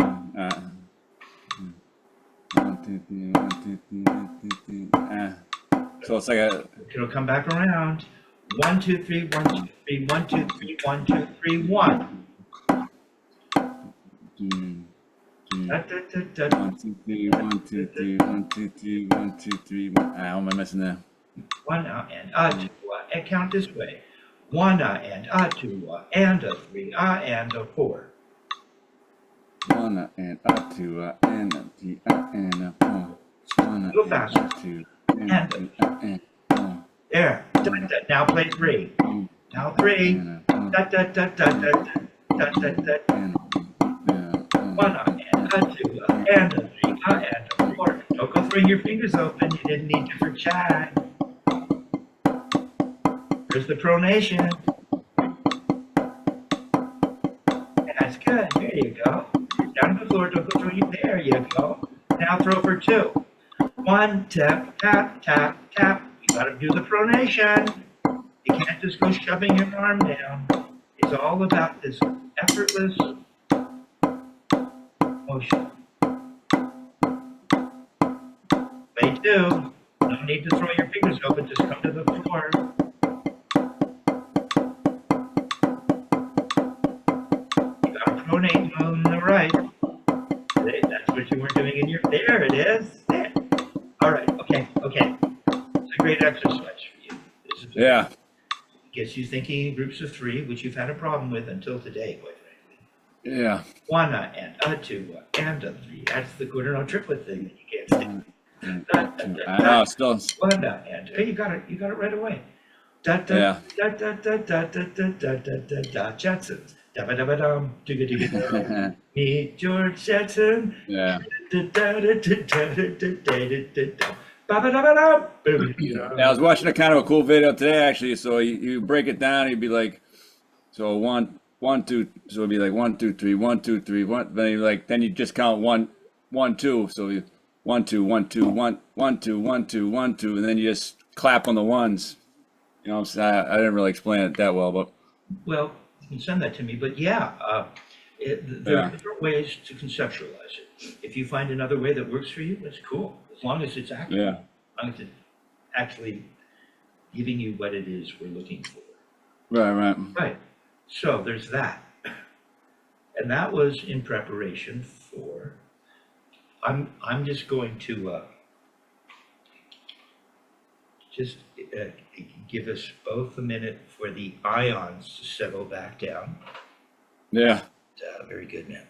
1, 2, 3, 1, 2, 3, 1, 2, 3. So it's like a. It'll come back around. 1, 2, 3, 1, 2, 3, 1, 2, 3, 1, 2, 3, 1. 1, 2, 3, 1, 2, 3, 1, 2, 3, 1, 2, 3, 1. How am I missing there? 1 and 2 and count this way. 1 and 2 and 3 and 4. 1 and 2 and 3 and 4. 1 Little faster. 2 and 3 and 4. There. Now play 3. Now 3. Da da da da da da da da. 1 and 2 and 3 and 4. Don't go throwing your fingers open. You didn't need to for chat. There's the pronation. That's good. There you go. Down to the floor. Don't go throwing. There you go. Now throw for 2. 1, tap, tap, tap, tap. You got to do the pronation. You can't just go shoving your arm down. It's all about this effortless motion. Play 2. No need to throw your fingers open. Just come to the floor. You got to pronate on the right. doing in your, there it is. There. All right, okay. It's a great exercise for you. This is Yeah. gets you thinking in groups of three, which you've had a problem with until today, quite frankly. Yeah. One and a two and a three. That's the quaterno triplet thing that you can't stand. I know, still. One and hey, you got it right away. Da da Yeah. da da da da da da da da da da Jetsons. Da ba da ba dum. Digga digga da. Meet George Jetson. Yeah. Da da da da da da da da da da. Ba ba da ba dum. Boom. Yeah, I was watching a kind of a cool video today, actually. So you break it down, you'd be like, so one, two. So it'd be like 1, 2, 3, 1, 2, 3, 1. Then you just count 1, 1, 2. So you 1, 2, 1, 2, 1, 1, 2, 1, 2, 1, 2, and then you just clap on the ones. You know what I'm saying? I didn't really explain it that well, but Well, you can send that to me, but yeah, there are different ways to conceptualize it. If you find another way that works for you, that's cool. As long as it's accurate, yeah, as long as it's actually giving you what it is we're looking for. right. Right. So there's that. And that was in preparation for, I'm just going to just give us both a minute for the ions to settle back down. Yeah, Very good, man.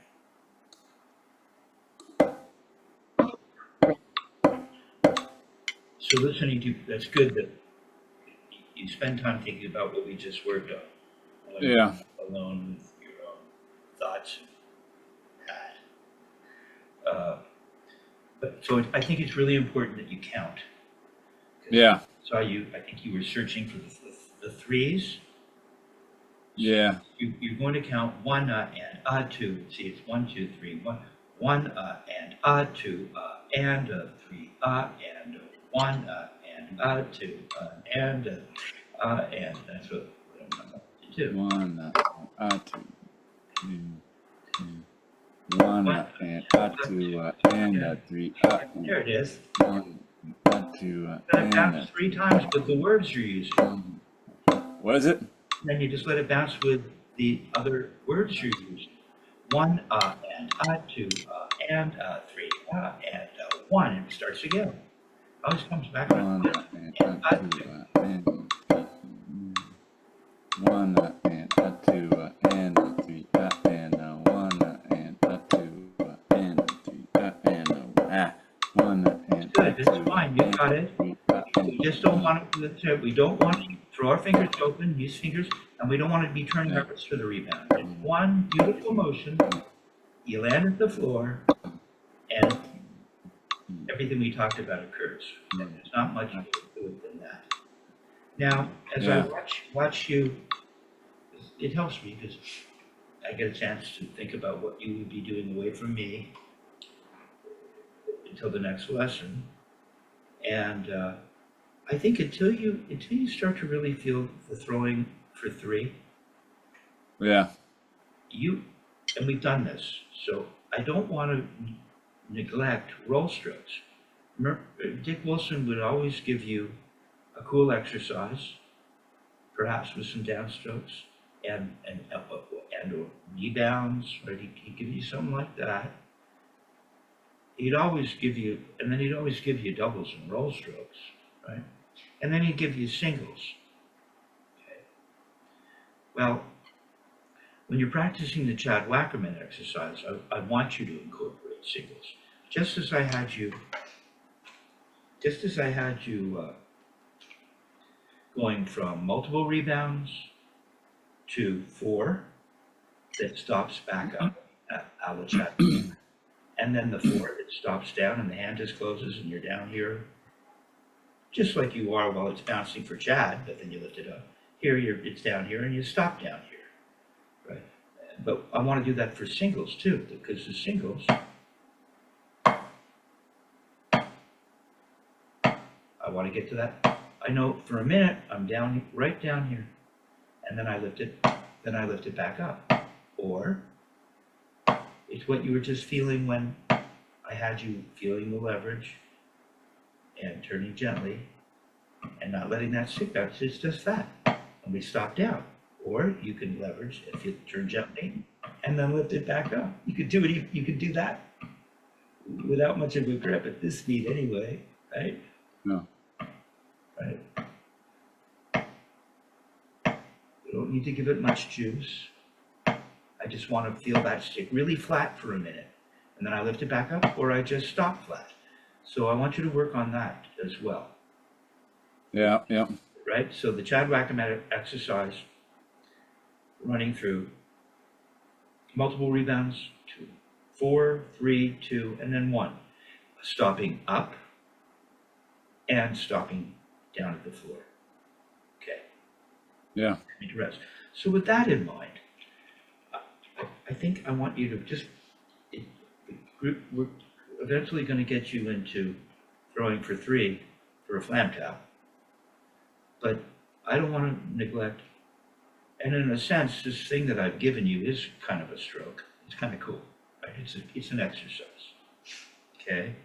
So listening to, that's good that you spend time thinking about what we just worked on. When you're yeah, alone with your own thoughts and but so I think it's really important that you count. 'Cause yeah, I think you were searching for the threes. yeah, You're going to count one and two. See, it's 1, 2, 3, 1, and two and three and one and two and that's what I'm going to do. 1, 2, 1, and 2, and 3, There it is. 1, 2, Let it bounce 3 times with the words you're using. What is it? Then you just let it bounce with the other words you're using. 1 and 2 and 3 and 1, and it starts again. Always comes back around. 1, and 2, and 1, and 2, and 3, and 1, and 2, and 3, and 1, and Good, it's fine, you got it. We just don't want to, we don't want to throw our fingers open, use fingers, and we don't want to be turning our wrists for the rebound. It's one beautiful motion. You land at the floor, and everything we talked about occurs. And there's not much more to it than that. Now, as I watch you, it helps me because I get a chance to think about what you would be doing away from me until the next lesson. And I think until you start to really feel the throwing for 3, yeah, and we've done this, so I don't want to neglect roll strokes. Dick Wilson would always give you a cool exercise, perhaps with some downstrokes and or rebounds, right? He'd give you something like that. He'd always give you, and then he'd always give you doubles and roll strokes, right? And then he'd give you singles. Okay. Well, when you're practicing the Chad Wackerman exercise, I want you to incorporate singles. Just as I had you going from multiple rebounds to 4 that stops back up a la Chad, and then the 4 that stops down and the hand just closes and you're down here, just like you are while it's bouncing for Chad, but then you lift it up. Here it's down here and you stop down here, right? But I want to do that for singles too, because the singles, I want to get to that. I know for a minute I'm down, right down here, and then I lift it back up. Or it's what you were just feeling when I had you feeling the leverage and turning gently and not letting that stick out. It's just that. And we stop down. Or you can leverage if you turn gently and then lift it back up. You could do it. You could do that without much of a grip at this speed anyway, right? No. Right. You don't need to give it much juice. I just want to feel that stick really flat for a minute. And then I lift it back up, or I just stop flat. So I want you to work on that as well. Yeah, yeah. Right? So the Chad Wackerman exercise, running through multiple rebounds, 2, 4, 3, 2, and then 1. Stopping up and stopping down at the floor. Okay. Yeah. Need to rest. So with that in mind, I think I want you to just, we're eventually going to get you into throwing for 3 for a flam tap, but I don't want to neglect, and in a sense, this thing that I've given you is kind of a stroke. It's kind of cool, right? It's an exercise, okay?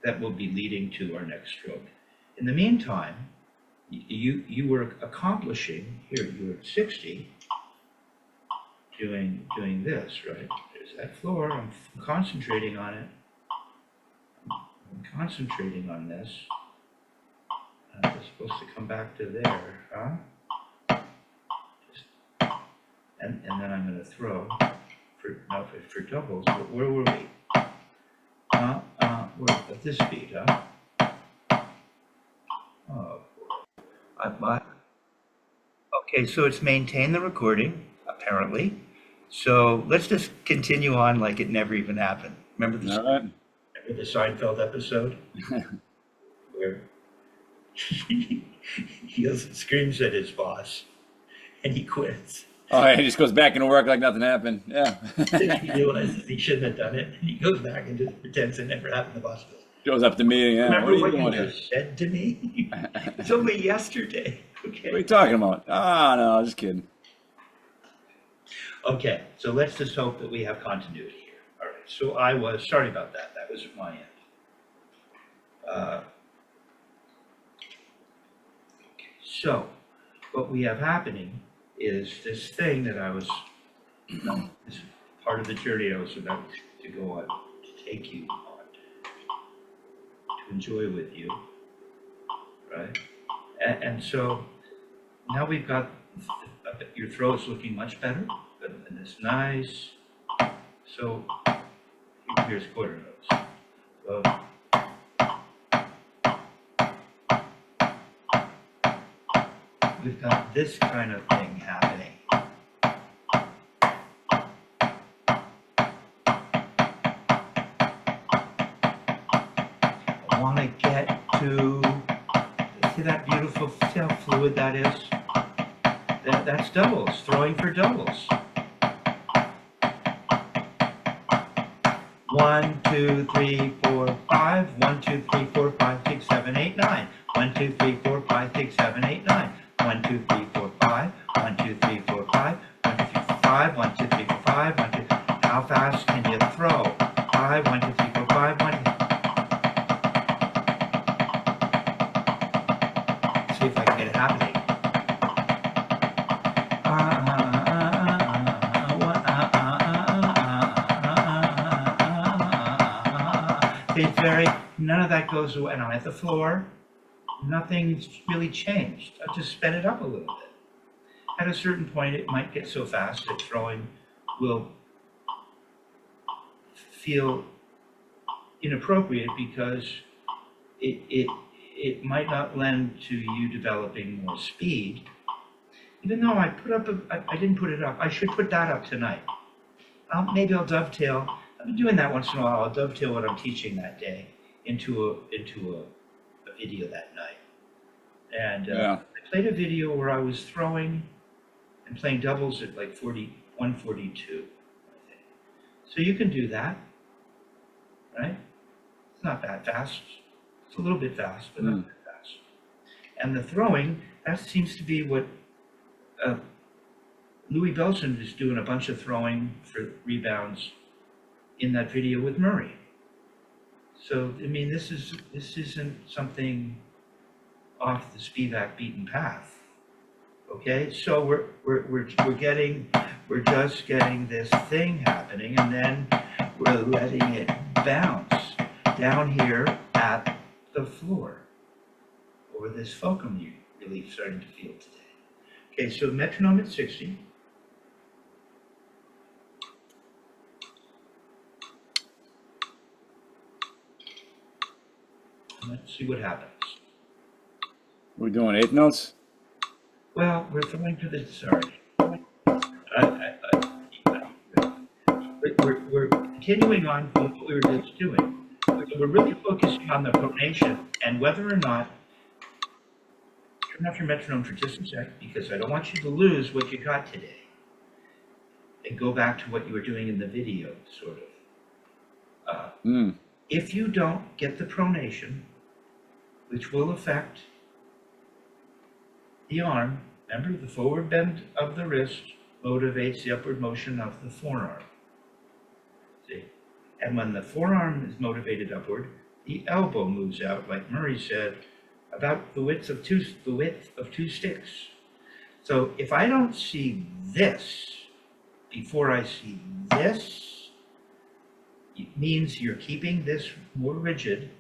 That will be leading to our next stroke. In the meantime, you were accomplishing, here, you were at 60, doing this, right? There's that floor, I'm concentrating on it. I'm concentrating on this. It's supposed to come back to there, huh? And then I'm gonna throw for doubles, but where were we? We're at this speed, huh? Oh, okay, so it's maintained the recording, apparently. So let's just continue on like it never even happened. Remember the Seinfeld episode where he screams at his boss and he quits. Oh, yeah, he just goes back into work like nothing happened. Yeah. He realizes he shouldn't have done it, and he goes back and just pretends it never happened. The boss goes, Shows up to meeting. Yeah. remember what you here? just said to me? It's only yesterday. Okay. What are you talking about? Ah, no, just kidding. Okay, so let's just hope that we have continuity here. All right, so I was, sorry about that. That was at my end. Okay, so what we have happening is this thing that I was, this part of the journey I was about to go on, to take you on, to enjoy with you, right? And so now we've got, your throat's looking much better, and it's nice. So here's quarter notes. So, we've got this kind of thing happening. I want to get to, see that beautiful, see how fluid that is? That's doubles, throwing for doubles. 1, 2, 3, 4, 5. 1, 2, 3, 4, 5, 6, 7, 8, 9. 1, 2, 3, 4, 5, 6, 7, 8, 9. 1, 2, 3, 4, 5. 1, 2, 3, 4, 5. 1, 2, 3, 4, 5. 1, 2, 3, 4, 5. 1, 2. How fast can you throw? 5. 1, 2, 3, 4, 5. 1, 2. See if I can get it happening. It's very, none of that goes away. And I'm at the floor. Nothing's really changed. I just sped it up a little bit. At a certain point, it might get so fast that throwing will feel inappropriate because it might not lend to you developing more speed. Even though I didn't put it up. I should put that up tonight. Maybe I'll dovetail. I've been doing that once in a while. I'll dovetail what I'm teaching that day into a video that night. And I played a video where I was throwing and playing doubles at like 142, I think. So you can do that, right? It's not that fast. It's a little bit fast, but not that fast. And the throwing, that seems to be what Louis Belson is doing, a bunch of throwing for rebounds in that video with Murray. So, I mean, this isn't something off the Spivak beaten path. Okay, so we're just getting this thing happening, and then we're letting it bounce down here at the floor over this fulcrum you're really starting to feel today. Okay, so metronome at 60. Let's see what happens. We're doing eighth notes? Well, we're throwing to the, sorry. We're continuing on with what we were just doing. We're really focusing on the pronation and whether or not, turn off your metronome for just a sec, because I don't want you to lose what you got today. And go back to what you were doing in the video, sort of. If you don't get the pronation, which will affect the arm, remember the forward bend of the wrist motivates the upward motion of the forearm. See? And when the forearm is motivated upward, the elbow moves out, like Murray said, about the width of two sticks. So if I don't see this before I see this, it means you're keeping this more rigid,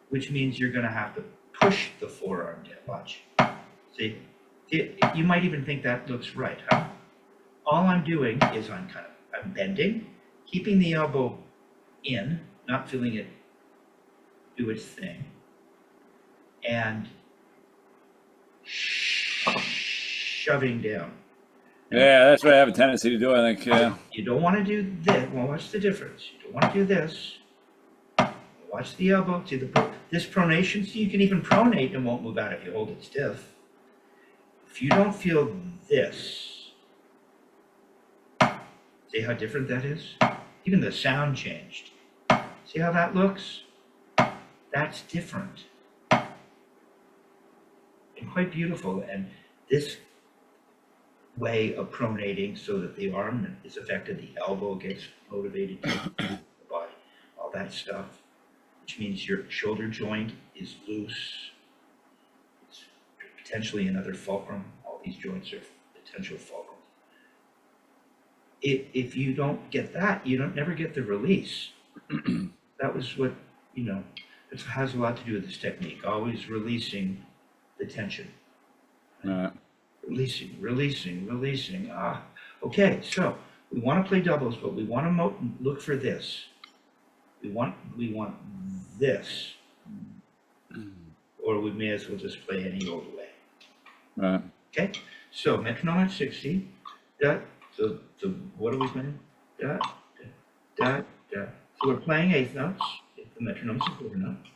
which means you're going to have to push the forearm down. Watch. See, you might even think that looks right, huh? All I'm doing is I'm bending, keeping the elbow in, not feeling it do its thing, and shoving down. Yeah, that's what I have a tendency to do, I think, yeah. You don't want to do this. Well, what's the difference? You don't want to do this. Watch the elbow. See this pronation. So you can even pronate and won't move out if you hold it stiff. If you don't feel this, see how different that is? Even the sound changed. See how that looks? That's different. And quite beautiful. And this way of pronating so that the arm is affected, the elbow gets motivated to the body, all that stuff, which means your shoulder joint is loose. It's potentially another fulcrum. All these joints are potential fulcrums. If you don't get that, you don't never get the release. That was what, it has a lot to do with this technique, always releasing the tension. Releasing. Okay, so we want to play doubles, but we want to look for this. We want this. Or we may as well just play any old way. Right. Okay, so metronome at 60. So what are we playing? Da, da, da, da. So we're playing eighth notes. If the metronome's a quarter note.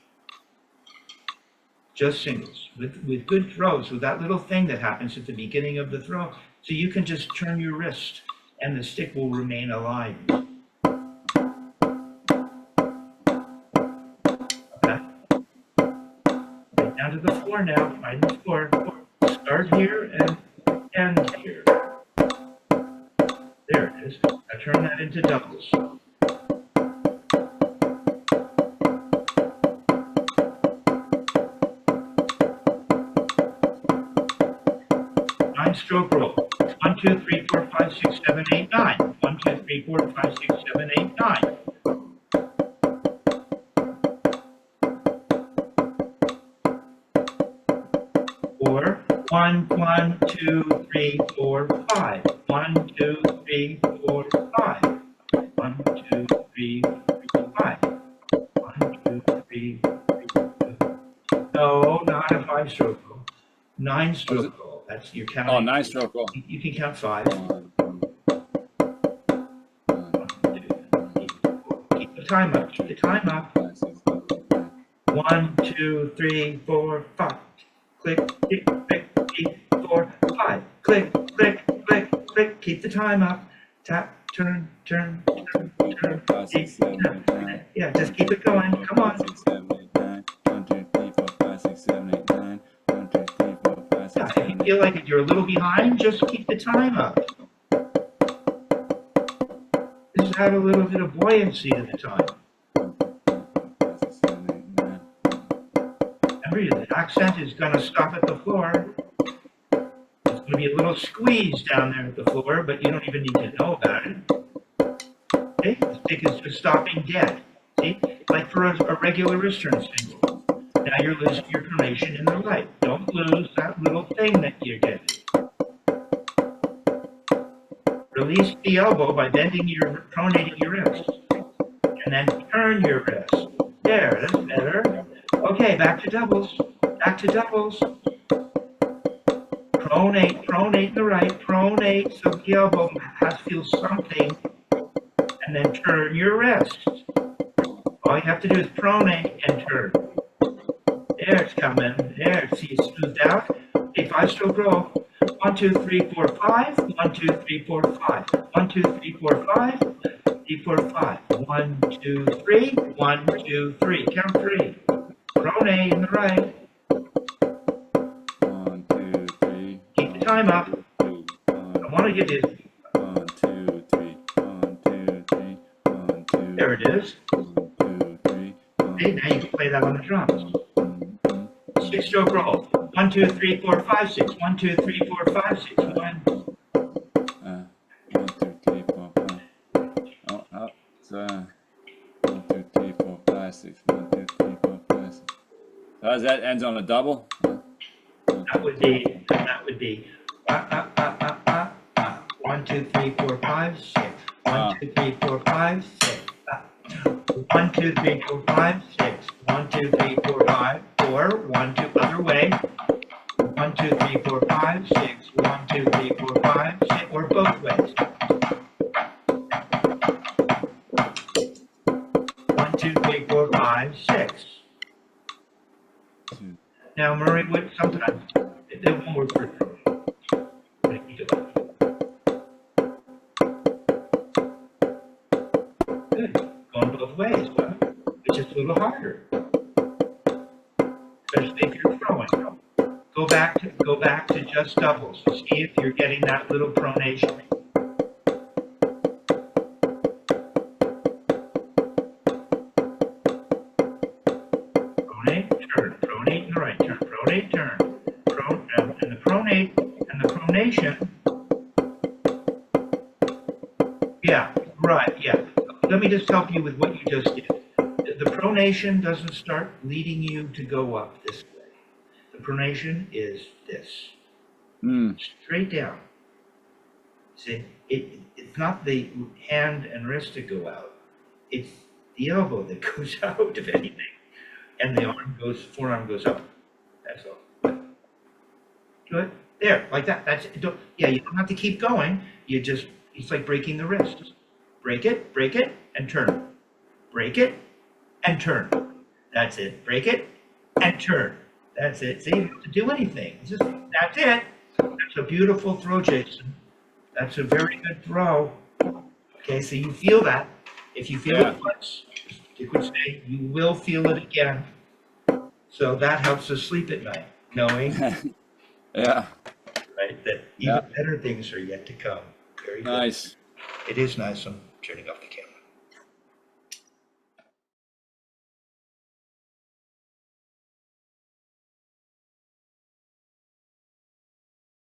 Just singles with good throws, with that little thing that happens at the beginning of the throw. So you can just turn your wrist and the stick will remain alive. Okay. Right down to the floor now, right in the floor. Start here and end here. There it is. I turn that into doubles. Stroke roll. 1, 2, 3, 4, 5, 6, 7, 8, 9. 1, 2, 3, 4, 5, 6, 7, 8, 9. Or 1, 1, 2, 3, 4, 5. 1, 2, 3, 4, 5. 1, 2, 3, 5. 1, 2, 3, 4, 5. No, not a 5-stroke roll. 9-stroke roll. That's your count. Oh, 9-stroke roll. You can count 5. Keep the time up. Keep the time up. 1, 2, 3, 4, 5. Click, click, click, 3, 4, 5. Click, click, click, click. Keep the time up. Tap, turn, turn, turn, turn. 5, 6, 7, 8, 9. Yeah, just keep it going. Come on. 5, 6, 7, 8, 9. 1, 2, 3, 4, 5, 6, 7, 8, 9. 1, 2, 3, 4, 5, 6, 7, 8, 9. If you feel like you're a little behind, just keep the time up. Just add a little bit of buoyancy to the time. Remember, the accent is going to stop at the floor. There's going to be a little squeeze down there at the floor, but you don't even need to know about it. Okay, stick is just stopping dead. See, like for a regular wrist turn single. Now you're losing your pronation in the right. Don't lose that little thing that you're getting. Release the elbow by pronating your wrist. And then turn your wrist. There, that's better. Okay, back to doubles. Back to doubles. Pronate the right. Pronate so the elbow has to feel something. And then turn your wrist. All you have to do is pronate and turn. There, it's coming. There, see, it's smoothed out. Okay, 5-stroke roll. 1, 2, 3, 4, 5. 1, 2, 3, 4, 5. 1, 2, 3, 4, 5. 3, 4, 5. 1, 2, 3. 1, 2, 3. Count 3. Pronate in the right. 1, 2, 3. Keep the time up. I want to give you. 1, 2, 3. 1, 2, 3. 1, 2. There it is. 1, 2, 3. Okay, now you can play that on the drums. 6-stroke roll. 1, 2, 3, 4, 5, 6. 1, 2, 3, 4, 5, 6. 1. 1, 2, 3, 4, 5. Oh, up. So, 1, 2, 3, 4, 5, 6. 1, 2, 3, 4, 5, 6. So as that ends on a double? That would be 1, 2, 3, 4, 5, 6. 1, 2, 3, 4, 5, 6. 1, 2, 3, 4, 5, 6. 1, 2, 3, 4, 5, 4. 1, 2, other way. 1, 2, 3, 4, 5, 6. 1, 2, 3, 4, 5, 6. Or both ways. 1, 2, 3, 4, 5, 6. Now, Murray would sometimes, it won't work for good. Going both ways, but it's just a little harder. Especially if you're throwing. Go back to just doubles. See if you're getting that little pronation. Pronate, turn, pronate in the right, turn, pronate, turn. And the pronate and the pronation. Yeah, right, yeah. Let me just help you with what you just did. The pronation doesn't start leading you to go up this way. The pronation is this. Straight down. See, it's not the hand and wrist that go out. It's the elbow that goes out, if anything. And the forearm goes up. That's all. Good. There, like that. That's it. Yeah, you don't have to keep going. It's like breaking the wrist. Break it, and turn. Break it, and turn. That's it. Break it, and turn. That's it. See, you don't have to do anything. That's it. That's a beautiful throw, Jason. That's a very good throw. Okay, so you feel that. If you feel it once, you could say you will feel it again. So that helps us sleep at night, knowing Yeah. right, that even better things are yet to come. Very good. Nice. It is nice. I'm turning off the camera.